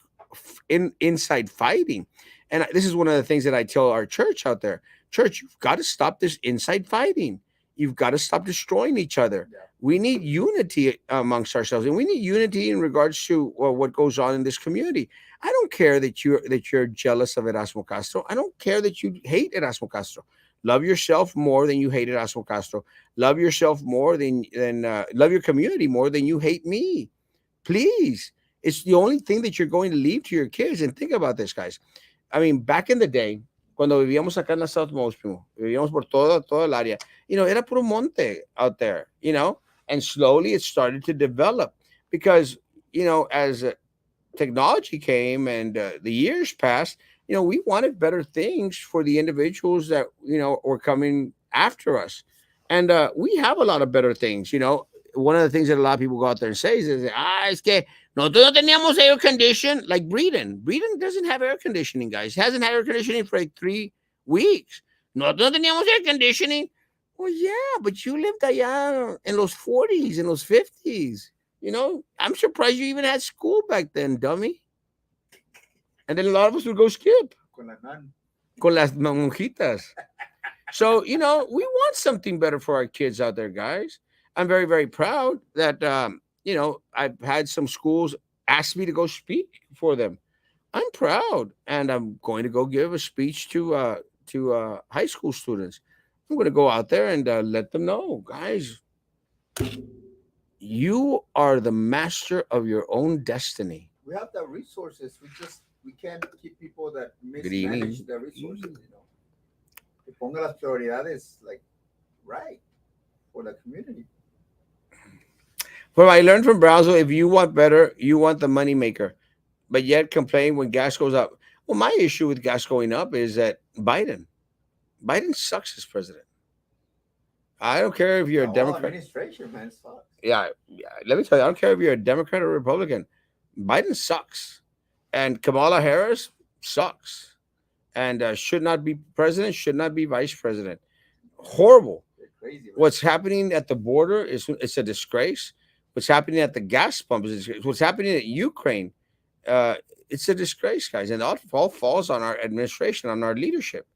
Speaker 1: inside fighting. And this is one of the things that I tell our church out there. Church, you've got to stop this inside fighting. You've got to stop destroying each other.
Speaker 3: Yeah.
Speaker 1: We need unity amongst ourselves, and we need unity in regards to what goes on in this community. I don't care that you're jealous of Erasmo Castro. I don't care that you hate Erasmo Castro. Love yourself more than you hate Erasmo Castro. Love yourself more than love your community more than you hate me. Please, it's the only thing that you're going to leave to your kids. And think about this, guys. I mean, back in the day, cuando vivíamos acá en la South Most, vivíamos por todo el área, era puro monte out there, and slowly it started to develop because, as technology came and the years passed, we wanted better things for the individuals that, were coming after us. And we have a lot of better things. One of the things that a lot of people go out there and say is es que nosotros no teníamos air condition. Like Breeden. Breeden doesn't have air conditioning, guys. He hasn't had air conditioning for like 3 weeks. Nosotros no teníamos air conditioning. Well, yeah, but you lived allá in los 40s, in los 50s. I'm surprised you even had school back then, dummy. And then a lot of us would go skip
Speaker 3: Con la nan.
Speaker 1: con las monjitas. So, we want something better for our kids out there, guys. I'm very, very proud that, I've had some schools ask me to go speak for them. I'm proud. And I'm going to go give a speech to high school students. I'm going to go out there and let them know, guys, you are the master of your own destiny.
Speaker 3: We have the resources. We can't keep people that
Speaker 1: Good evening.
Speaker 3: mismanage the resources. Que ponga las prioridades like right for the community.
Speaker 1: Well, I learned from Brownsville, if you want better, you want the money maker, but yet complain when gas goes up. Well, my issue with gas going up is that Biden sucks as president. I don't care if you're
Speaker 3: The
Speaker 1: a
Speaker 3: whole
Speaker 1: Democrat.
Speaker 3: administration, man, sucks.
Speaker 1: Yeah. Let me tell you, I don't care if you're a Democrat or Republican. Biden sucks, and Kamala Harris sucks, and should not be president. Should not be vice president. Horrible.
Speaker 3: They're crazy, man.
Speaker 1: What's happening at the border is it's a disgrace. What's happening at the gas pumps is what's happening at Ukraine. Uh, it's a disgrace, guys, and it all falls on our administration, on our leadership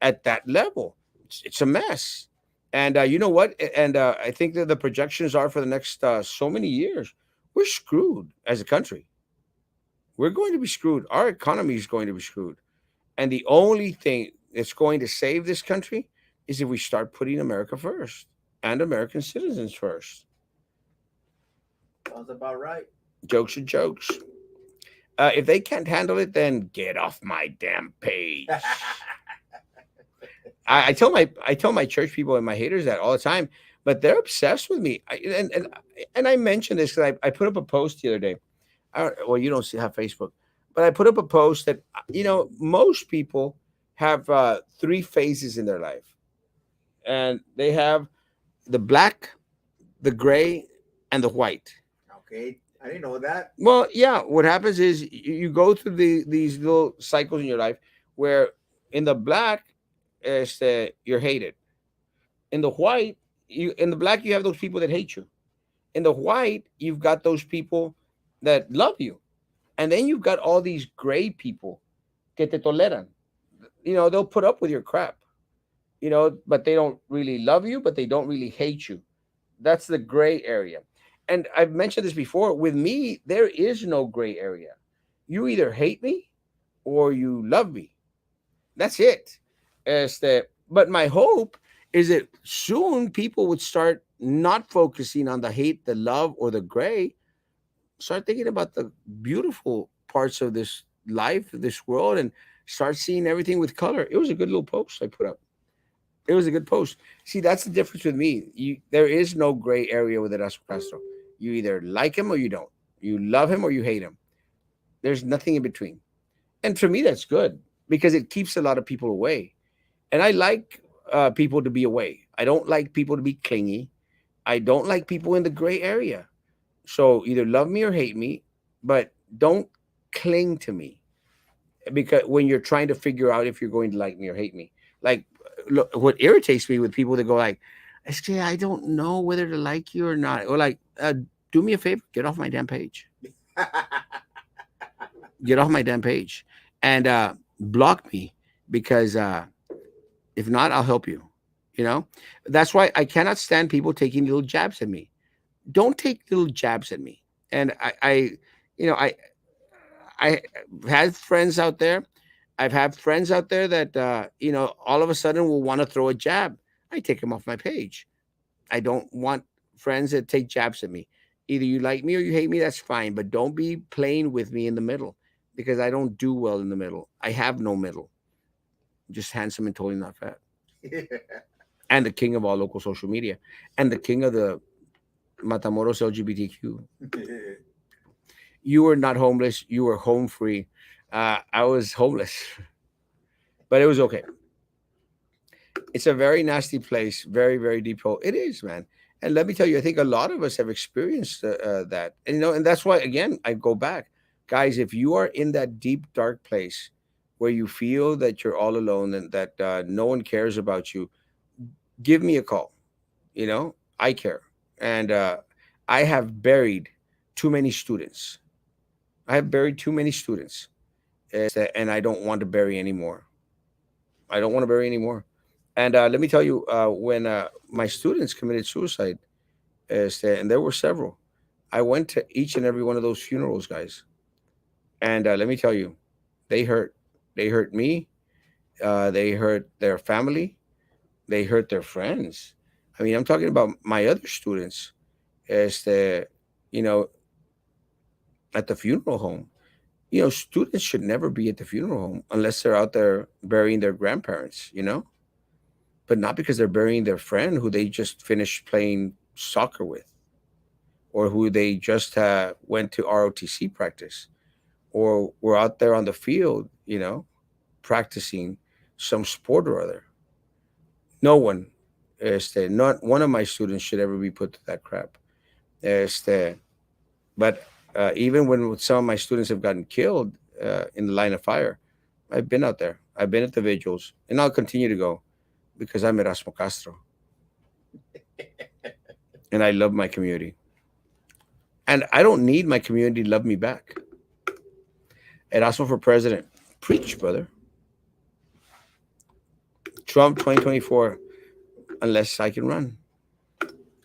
Speaker 1: at that level. It's a mess. And you know what? And I think that the projections are for the next so many years, we're screwed as a country. We're going to be screwed. Our economy is going to be screwed. And the only thing that's going to save this country is if we start putting America first and American citizens first.
Speaker 3: Sounds about right.
Speaker 1: Jokes are jokes. If they can't handle it, then get off my damn page. I tell my church people and my haters that all the time, but they're obsessed with me. And I mentioned this because I put up a post the other day. Well, you don't see have Facebook, but I put up a post that most people have three phases in their life, and they have the black, the gray, and the white.
Speaker 3: Okay, I didn't know that.
Speaker 1: Well, yeah, what happens is you go through these little cycles in your life where in the black, you're hated. In the white, in the black you have those people that hate you. In the white, you've got those people that love you, and then you've got all these gray people que te toleran. They'll put up with your crap. But they don't really love you, but they don't really hate you. That's the gray area. And I've mentioned this before. With me, there is no gray area. You either hate me or you love me. That's it. But my hope is that soon people would start not focusing on the hate, the love, or the gray. Start thinking about the beautiful parts of this life, this world, and start seeing everything with color. It was a good little post I put up. It was a good post. See, that's the difference with me. There is no gray area with Erasmo Castro. You either like him or you don't. You love him or you hate him. There's nothing in between. And for me, that's good because it keeps a lot of people away. And I like people to be away. I don't like people to be clingy. I don't like people in the gray area. So either love me or hate me, but don't cling to me because when you're trying to figure out if you're going to like me or hate me, like look, what irritates me with people that go like, SJ, I don't know whether to like you or not, or like, do me a favor, get off my damn page, get off my damn page, and block me because if not, I'll help you. You know, that's why I cannot stand people taking little jabs at me. Don't take little jabs at me. And you know, I had friends out there. I've had friends out there that all of a sudden will want to throw a jab. I take them off my page. I don't want friends that take jabs at me. Either you like me or you hate me, that's fine. But don't be playing with me in the middle because I don't do well in the middle. I have no middle. Just handsome and totally not fat. And the king of all local social media. And the king of the Matamoros LGBTQ. You were not homeless. You were home free. I was homeless, but it was okay. It's a very nasty place, very, very deep hole. It is, man. And let me tell you, I think a lot of us have experienced that. And, and that's why, again, I go back. Guys, if you are in that deep, dark place where you feel that you're all alone and that no one cares about you, give me a call. I care. And I have buried too many students. I have buried too many students. And I don't want to bury anymore. I don't want to bury anymore. And let me tell you, when my students committed suicide, and there were several, I went to each and every one of those funerals, guys. And let me tell you, they hurt. They hurt me. They hurt their family. They hurt their friends. I mean, I'm talking about my other students, you know, at the funeral home. Students should never be at the funeral home unless they're out there burying their grandparents, but not because they're burying their friend who they just finished playing soccer with, or who they just went to ROTC practice, or were out there on the field you know, practicing some sport or other. No one, not one of my students should ever be put to that crap. Este, but even when some of my students have gotten killed in the line of fire, I've been out there. I've been at the vigils, and I'll continue to go because I'm Erasmo Castro, and I love my community, and I don't need my community to love me back. Erasmo for president, preach, brother. Trump 2024, unless I can run.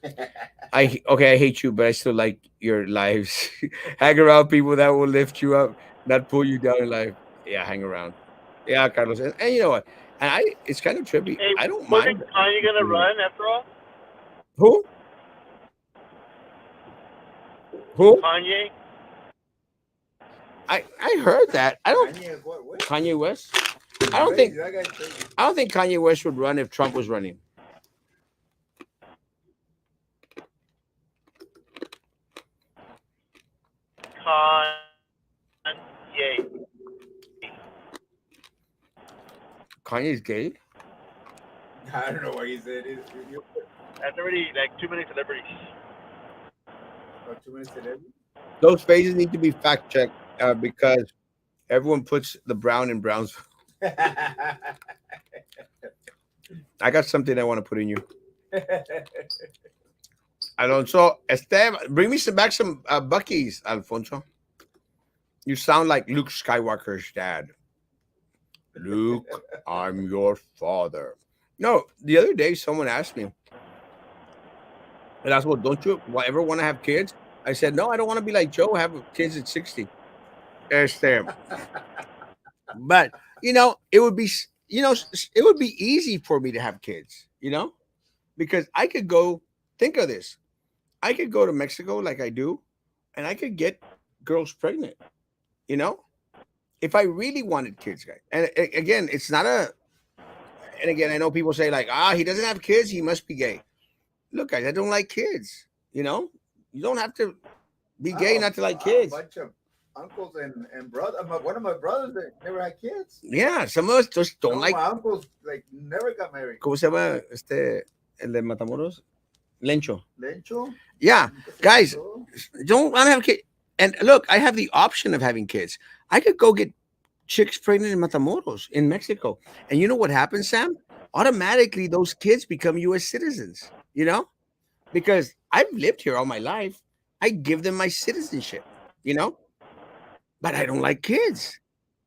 Speaker 1: Okay, I hate you, but I still like your lives. Hang around people that will lift you up, not pull you down in life. Yeah, hang around. Yeah, Carlos, and you know what? And it's kind of trippy.
Speaker 2: Hey,
Speaker 1: I don't
Speaker 2: wasn't
Speaker 1: mind
Speaker 2: Kanye gonna
Speaker 1: doing it.
Speaker 2: run after all?
Speaker 1: Who? Who?
Speaker 2: Kanye?
Speaker 1: I heard that. I don't.
Speaker 3: Kanye is what?
Speaker 1: Kanye West.
Speaker 3: He's
Speaker 1: I don't
Speaker 3: crazy.
Speaker 1: think.
Speaker 3: That guy's crazy.
Speaker 1: I don't think Kanye West would run if Trump was running.
Speaker 2: Kanye.
Speaker 1: Kanye's gay.
Speaker 3: I don't know what he said.
Speaker 2: That's already like too many celebrities.
Speaker 3: About 2 minutes to every.
Speaker 1: Those phases need to be fact checked because everyone puts the brown in Brownsville. I got something I want to put in you. Alonso, Esteban, bring me some Bucky's, Alfonso. You sound like Luke Skywalker's dad. Luke, I'm your father. No, the other day someone asked me, and I said, well, don't you ever want to have kids? I said, no, I don't want to be like Joe, have kids at 60. Este, but, it would be, it would be easy for me to have kids, because I could go, think of this. I could go to Mexico like I do, and I could get girls pregnant, you know? If I really wanted kids, guys. And again, it's not and again, I know people say, like, he doesn't have kids, he must be gay. Look, guys, I don't like kids, You don't have to be gay not to like kids.
Speaker 3: A bunch of uncles and brothers. One of my brothers that never had kids.
Speaker 1: Yeah, some of us just don't like.
Speaker 3: My uncles like never got married.
Speaker 1: ¿Cómo se llama el de Matamoros? Lencho.
Speaker 3: Lencho.
Speaker 1: Yeah, guys, don't want to have kids. And look, I have the option of having kids. I could go get chicks pregnant in Matamoros in Mexico. And you know what happens, Sam? Automatically, those kids become U.S. citizens, because I've lived here all my life. I give them my citizenship, but I don't like kids.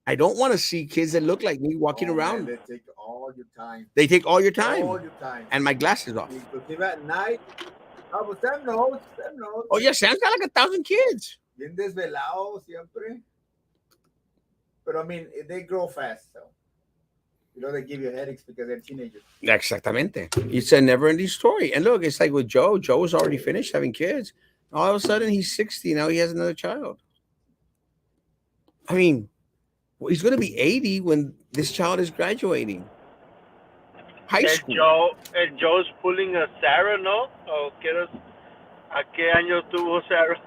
Speaker 1: I don't want to see kids that look like me walking around.
Speaker 3: Man, they take all your time.
Speaker 1: They take all your time.
Speaker 3: All your time.
Speaker 1: And my glasses off.
Speaker 3: Inclusive at night. But Sam knows.
Speaker 1: Oh, yeah, Sam's got like 1,000 kids.
Speaker 3: Bien desvelado siempre. But I mean, they grow fast, so. They give you headaches because they're teenagers.
Speaker 1: Exactamente. It's a never-ending story. And look, it's like with Joe. Joe was already finished having kids. All of a sudden, he's 60. Now he has another child. I mean, he's going to be 80 when this child is graduating high school.
Speaker 2: And Joe's pulling a Sarah, ¿no? ¿A qué año tuvo Sarah?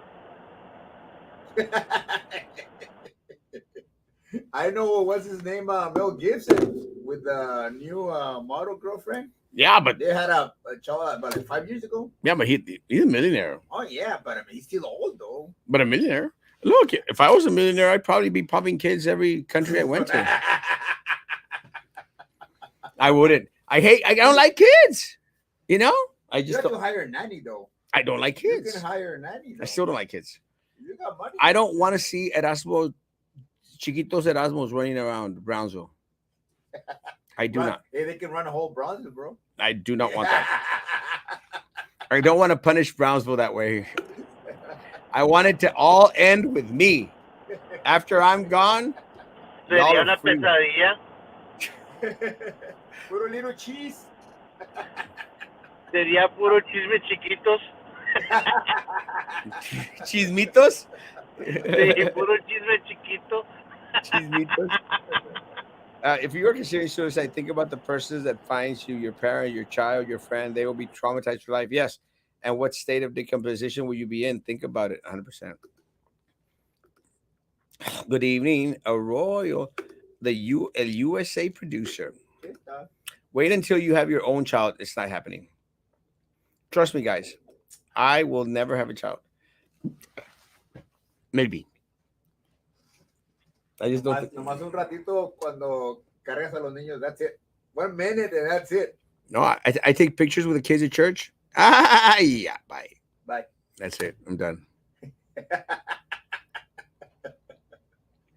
Speaker 3: I know what's his name, Mel Gibson, with the new model girlfriend.
Speaker 1: Yeah, but
Speaker 3: they had a child about like 5 years ago.
Speaker 1: Yeah, but he's a millionaire.
Speaker 3: Oh yeah, but I mean he's still old though.
Speaker 1: But a millionaire. Look, if I was a millionaire, I'd probably be popping kids every country I went to. I wouldn't. I don't like kids. I just
Speaker 3: you have to hire a nanny though.
Speaker 1: I don't like kids.
Speaker 3: You can hire a nanny. Though.
Speaker 1: I still don't like kids.
Speaker 3: You got money.
Speaker 1: I don't want to see Erasmo, Chiquitos Erasmos running around Brownsville. I do not.
Speaker 3: Hey, they can run a whole Brownsville, bro.
Speaker 1: I do not want that. I don't want to punish Brownsville that way. I want it to all end with me. After I'm gone,
Speaker 2: sería una pesadilla.
Speaker 3: Puro little cheese.
Speaker 2: Sería puro chisme chiquitos.
Speaker 1: Chismitos.
Speaker 2: Sí, puro chisme chiquito.
Speaker 1: Chismitos. If you are considering suicide, think about the persons that finds you, your parent, your child, your friend. They will be traumatized for life. Yes. And what state of decomposition will you be in? Think about it 100%. Good evening, Arroyo. El USA producer.
Speaker 3: Okay,
Speaker 1: Wait until you have your own child. It's not happening. Trust me, guys. I will never have a child. Maybe. I just don't
Speaker 3: nomás,
Speaker 1: think.
Speaker 3: nomás un ratito cuando cargas a los niños. That's it. 1 minute and that's it.
Speaker 1: No, I take pictures with the kids at church. Ah, yeah, bye.
Speaker 3: Bye.
Speaker 1: That's it. I'm done.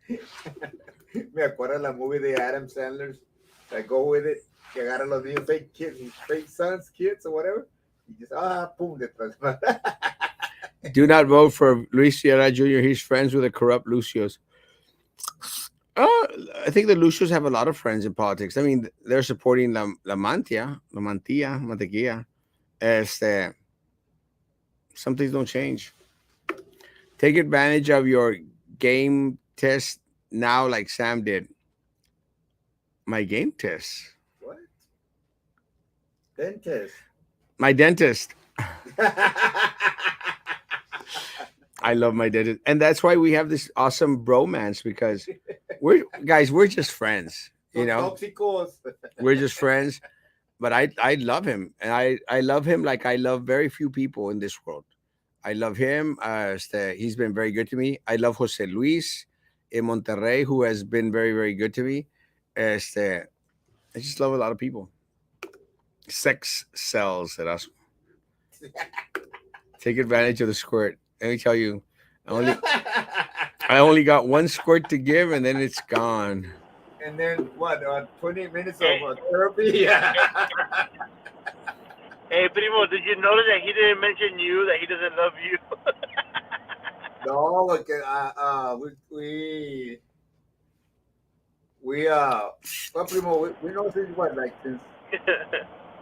Speaker 3: Me acuerdo la movie de Adam Sandler's. I go with it. Que agarra los niños, fake kids, fake sons, kids, or whatever. Y just, pum, detrás.
Speaker 1: Do not vote for Luis Sierra Jr. He's friends with the corrupt Lucios. Uh, I think the Lucios have a lot of friends in politics. I mean, they're supporting Mantequilla. Este, some things don't change. Take advantage of your game test now, like Sam did. My game test.
Speaker 3: What? Dentist.
Speaker 1: My dentist. I love my dentist, and that's why we have this awesome bromance because we're just friends. You know,
Speaker 3: Tóxicos.
Speaker 1: we're just friends. But I love him, and I love him like I love very few people in this world. I love him. He's been very good to me. I love Jose Luis in Monterrey, who has been very, very good to me. I just love a lot of people. Sex sells, Erasmo. Take advantage of the squirt. Let me tell you, I only got one squirt to give, and then it's gone.
Speaker 3: And then what? 20 minutes
Speaker 2: Hey,
Speaker 3: of therapy.
Speaker 2: hey, Primo, did you notice that he didn't mention you, that he doesn't love you?
Speaker 3: No, look, well, Primo, we know since what, like since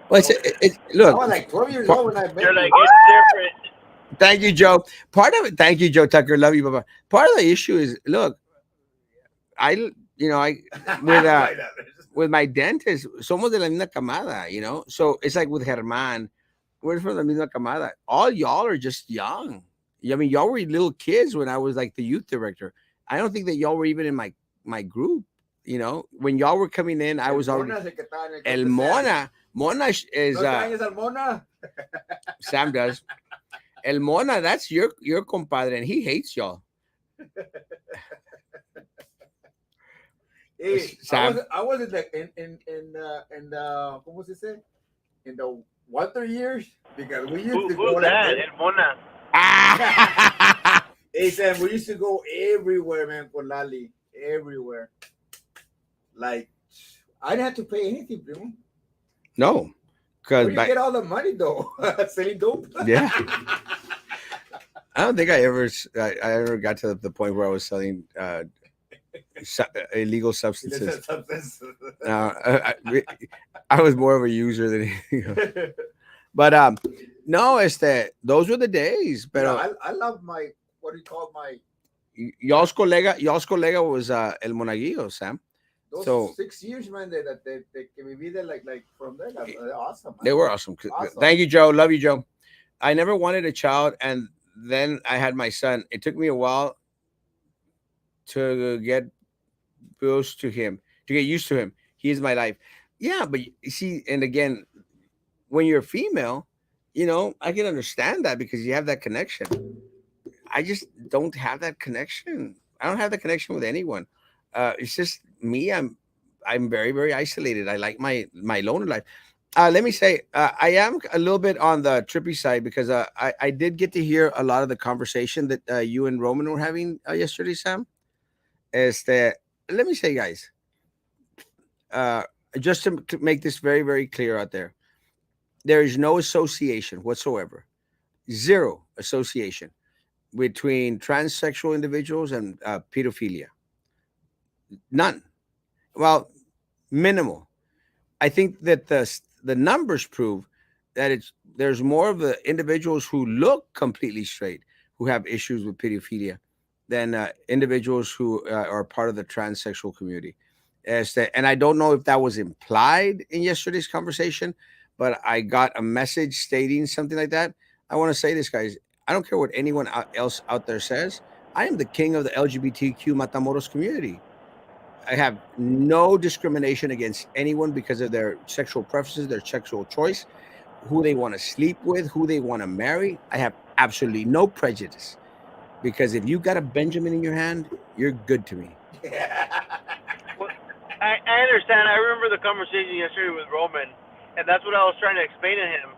Speaker 1: Well,
Speaker 3: I
Speaker 1: look.
Speaker 3: was like 12 years old when I met
Speaker 2: You're
Speaker 3: you.
Speaker 2: like, it's different.
Speaker 1: Thank you, Joe. Part of it. Thank you, Joe Tucker. Love you, Baba. Part of the issue is, look, I with with my dentist, somos de la misma camada, So it's like with Germán, we're from the misma camada. All y'all are just young. I mean, y'all were little kids when I was like the youth director. I don't think that y'all were even in my group. When y'all were coming in, I was already
Speaker 3: Mona es el que estaba en el
Speaker 1: El
Speaker 3: club de Sam.
Speaker 1: Mona. Mona is
Speaker 3: ¿No extrañas al Mona?
Speaker 1: Sam does. El Mona, that's your compadre, and he hates y'all.
Speaker 3: Hey,
Speaker 1: Sam.
Speaker 3: I was in the ¿cómo se dice? In the Wonder years because we used to go
Speaker 2: Who's that?
Speaker 3: like
Speaker 2: El Mona.
Speaker 3: hey Sam, we used to go everywhere, man, con Lali, everywhere. Like I didn't have to pay anything, Primo.
Speaker 1: No,
Speaker 3: Where
Speaker 1: because
Speaker 3: do you get all the money though? Selling dope?
Speaker 1: yeah, I don't think I ever got to the point where I was selling illegal substances. I was more of a user than anything else. But no, those were the days. But
Speaker 3: I love my what do you call my
Speaker 1: y'all's colega was El Monaguillo, Sam.
Speaker 3: those
Speaker 1: So
Speaker 3: 6 years, man. They can be there like from there. They're awesome. Man.
Speaker 1: they were awesome.
Speaker 3: Awesome.
Speaker 1: Thank you, Joe. Love you, Joe. I never wanted a child, and then I had my son. It took me a while to get used to him, to get used to him. He is my life. Yeah, but you see, and again, when you're female, I can understand that because you have that connection. I just don't have that connection. I don't have that connection with anyone. It's just me. I'm very, very isolated. I like my loner life. Let me say, I am a little bit on the trippy side because I did get to hear a lot of the conversation that you and Roman were having yesterday, Sam. Let me say, guys, uh, just to make this very, very clear out there is no association whatsoever, zero association between transsexual individuals and pedophilia. None. Well, minimal. I think that the numbers prove that there's more of the individuals who look completely straight who have issues with pedophilia than individuals who are part of the transsexual community. And I don't know if that was implied in yesterday's conversation, but I got a message stating something like that. I want to say this, guys. I don't care what anyone else out there says. I am the king of the LGBTQ Matamoros community. I have no discrimination against anyone because of their sexual preferences, their sexual choice, who they want to sleep with, who they want to marry. I have absolutely no prejudice because if you got a Benjamin in your hand, you're good to me.
Speaker 2: Well, I understand. I remember the conversation yesterday with Roman, and that's what I was trying to explain to him.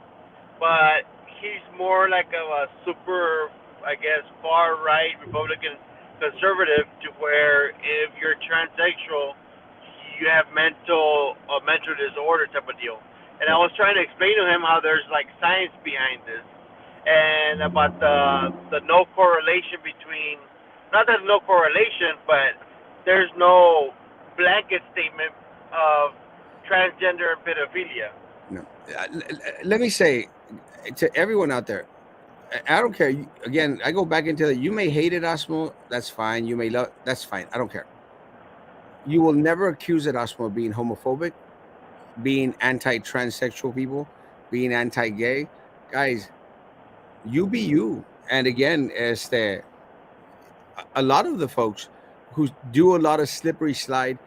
Speaker 2: But he's more like a super, I guess, far right Republican conservative, to where if you're transsexual, you have mental disorder type of deal. And I
Speaker 1: Right.
Speaker 2: was trying to explain to him how there's like science behind this, and about the no correlation between, not that no correlation, but there's no blanket statement of transgender and pedophilia.
Speaker 1: No. Let me say to everyone out there, I don't care. Again, I go back into the, you may hate Erasmo. That's fine. You may love, that's fine. I don't care. You will never accuse Erasmo of being homophobic, being anti-transsexual people, being anti-gay. Guys, you be you. And again, as a lot of the folks who do a lot of slippery slide,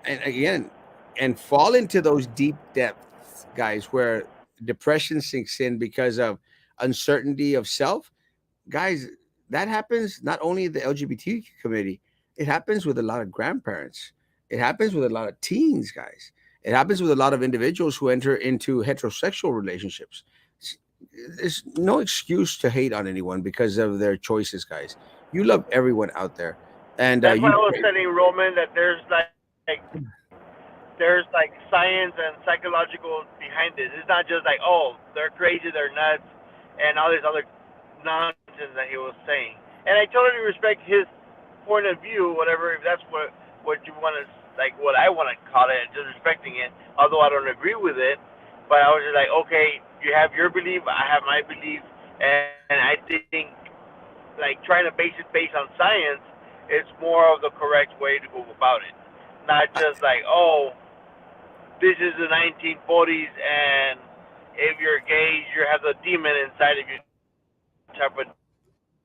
Speaker 1: and again, and fall into those deep depths, guys, where depression sinks in because of uncertainty of self, guys, that happens not only in the LGBT community, it happens with a lot of grandparents. It happens with a lot of teens, guys. It happens with a lot of individuals who enter into heterosexual relationships. S- There's no excuse to hate on anyone because of their choices, guys. You love everyone out there, and
Speaker 2: That's why
Speaker 1: you
Speaker 2: I was
Speaker 1: pray.
Speaker 2: telling Roman that there's like science and psychological behind this. It's not just like, oh, they're crazy, they're nuts, and all this other nonsense that he was saying. And I totally respect his point of view, whatever. If that's what you want to, like, what I want to call it, just respecting it. Although I don't agree with it, but I was just like, okay, you have your belief, I have my belief, and I think like trying to base it based on science is more of the correct way to go about it. Not just like, oh, this is the 1940s, and if you're gay, you have the demon inside of you type of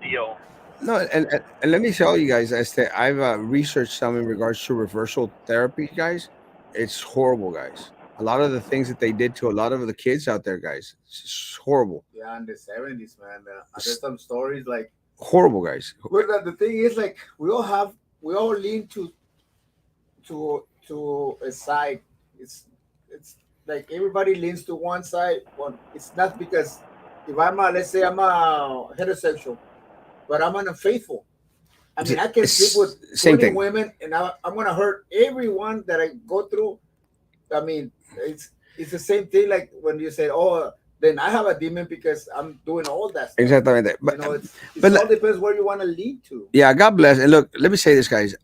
Speaker 2: deal.
Speaker 1: No, and let me tell you guys, as to, I've researched some in regards to reversal therapy, guys. It's horrible, guys. A lot of the things that they did to a lot of the kids out there, guys, it's just horrible.
Speaker 3: Yeah, in the 70s, man. There's
Speaker 1: It's
Speaker 3: some stories like,
Speaker 1: horrible, guys.
Speaker 3: well, the thing is, like, we all lean to a side. It's like everybody leans to one side. One, it's not because if let's say I'm a heterosexual, but I'm unfaithful. I mean, I can sleep with
Speaker 1: It's same
Speaker 3: 20
Speaker 1: thing.
Speaker 3: women, and I'm gonna hurt everyone that I go through. I mean, it's the same thing. Like when you say, "Oh, then I have a demon because I'm doing all that stuff."
Speaker 1: Exactly.
Speaker 3: You know, it's
Speaker 1: But
Speaker 3: all depends where you want to lead to.
Speaker 1: yeah, God bless. And look, let me say this, guys.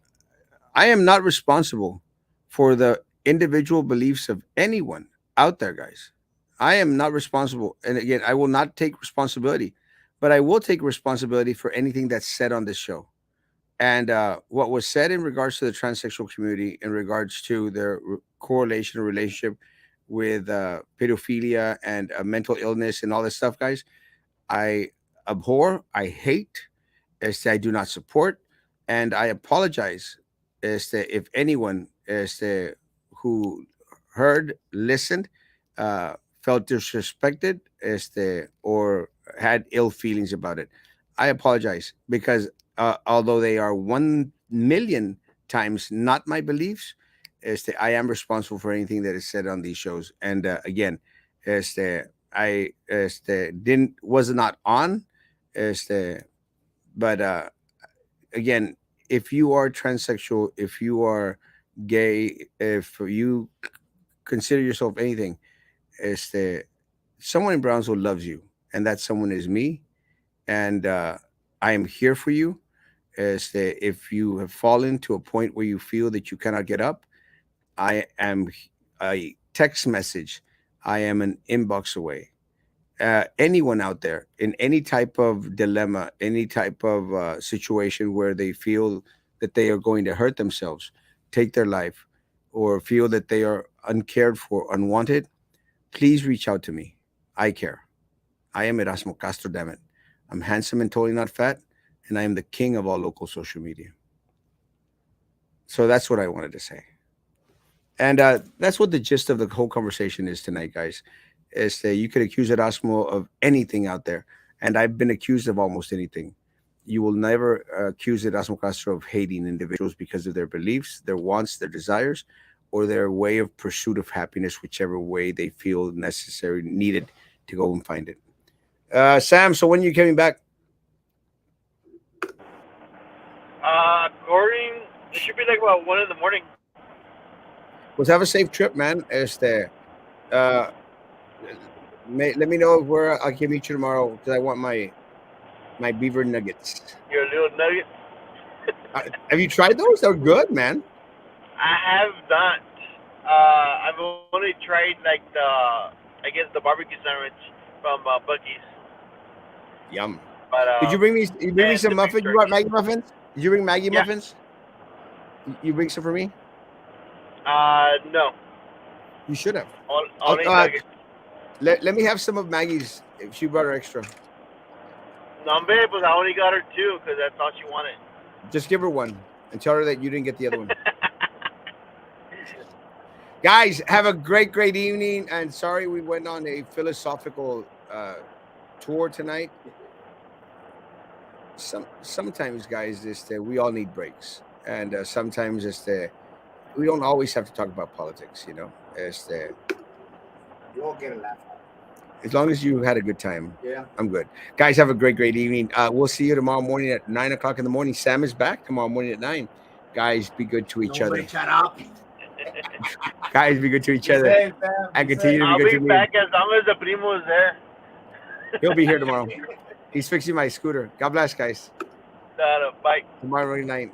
Speaker 1: I am not responsible for the individual beliefs of anyone out there, guys. I am not responsible. And again, I will not take responsibility, but I will take responsibility for anything that's said on this show. And what was said in regards to the transsexual community, in regards to their correlation or relationship with pedophilia and mental illness and all this stuff, guys, I abhor, I hate, I do not support, and I apologize if anyone who heard, listened, felt disrespected or had ill feelings about it. I apologize because although they are 1 million times not my beliefs, I am responsible for anything that is said on these shows. And again, I didn't was not on, este, but again, if you are transsexual, if you are gay, if you consider yourself anything, este, someone in Brownsville loves you, and that someone is me, and I am here for you. If you have fallen to a point where you feel that you cannot get up, I am a text message. I am an inbox away. Anyone out there in any type of dilemma, any type of situation where they feel that they are going to hurt themselves, take their life, or feel that they are uncared for, unwanted, please reach out to me. I care. I am Erasmo Castro, damn it. I'm handsome and totally not fat, and I am the king of all local social media. So that's what I wanted to say. And that's what the gist of the whole conversation is tonight, guys. Is that you could accuse Erasmo of anything out there, and I've been accused of almost anything. You will never accuse Erasmo Castro of hating individuals because of their beliefs, their wants, their desires, or their way of pursuit of happiness, whichever way they feel necessary, needed to go and find it. Sam, so when are you coming back?
Speaker 2: According, it should be like about 1 in the morning.
Speaker 1: Was have a safe trip, man. Uh, let me know where I can meet you tomorrow because I want my beaver nuggets.
Speaker 2: Your little nugget.
Speaker 1: Have you tried those? They're good, man.
Speaker 2: I have not. I've only tried like I guess the barbecue sandwich from Bucky's,
Speaker 1: Yum.
Speaker 2: but
Speaker 1: Did you bring me? You bring me
Speaker 2: and
Speaker 1: some
Speaker 2: the beef
Speaker 1: muffins? You brought
Speaker 2: jerky.
Speaker 1: Maggie muffins? Did you bring Maggie
Speaker 2: Yeah.
Speaker 1: muffins? You bring some for me?
Speaker 2: No.
Speaker 1: You should have. I'll,
Speaker 2: Only nuggets.
Speaker 1: let me have some of Maggie's if she brought her extra.
Speaker 2: No, babe, but I only got her two because that's all she wanted.
Speaker 1: Just give her one and tell her that you didn't get the other one. Guys, have a great evening. And sorry we went on a philosophical tour tonight. Sometimes, guys, we all need breaks, and sometimes we don't always have to talk about politics. You know,
Speaker 3: You all get a laugh.
Speaker 1: as long as you had a good time,
Speaker 3: Yeah.
Speaker 1: I'm good. Guys, have a great evening. We'll see you tomorrow morning at 9 o'clock in the morning. Sam is back tomorrow morning at 9. Guys, be good to each other.
Speaker 3: Shut up.
Speaker 1: Guys, be good to each
Speaker 3: Be
Speaker 1: other.
Speaker 3: safe, Sam.
Speaker 1: And
Speaker 3: Be
Speaker 1: continue to
Speaker 3: safe.
Speaker 1: be
Speaker 2: I'll
Speaker 1: good
Speaker 2: be
Speaker 1: to me.
Speaker 2: back as long as the primo is there.
Speaker 1: He'll be here tomorrow. He's fixing my scooter. God bless, guys.
Speaker 2: Bye.
Speaker 1: Tomorrow morning 9.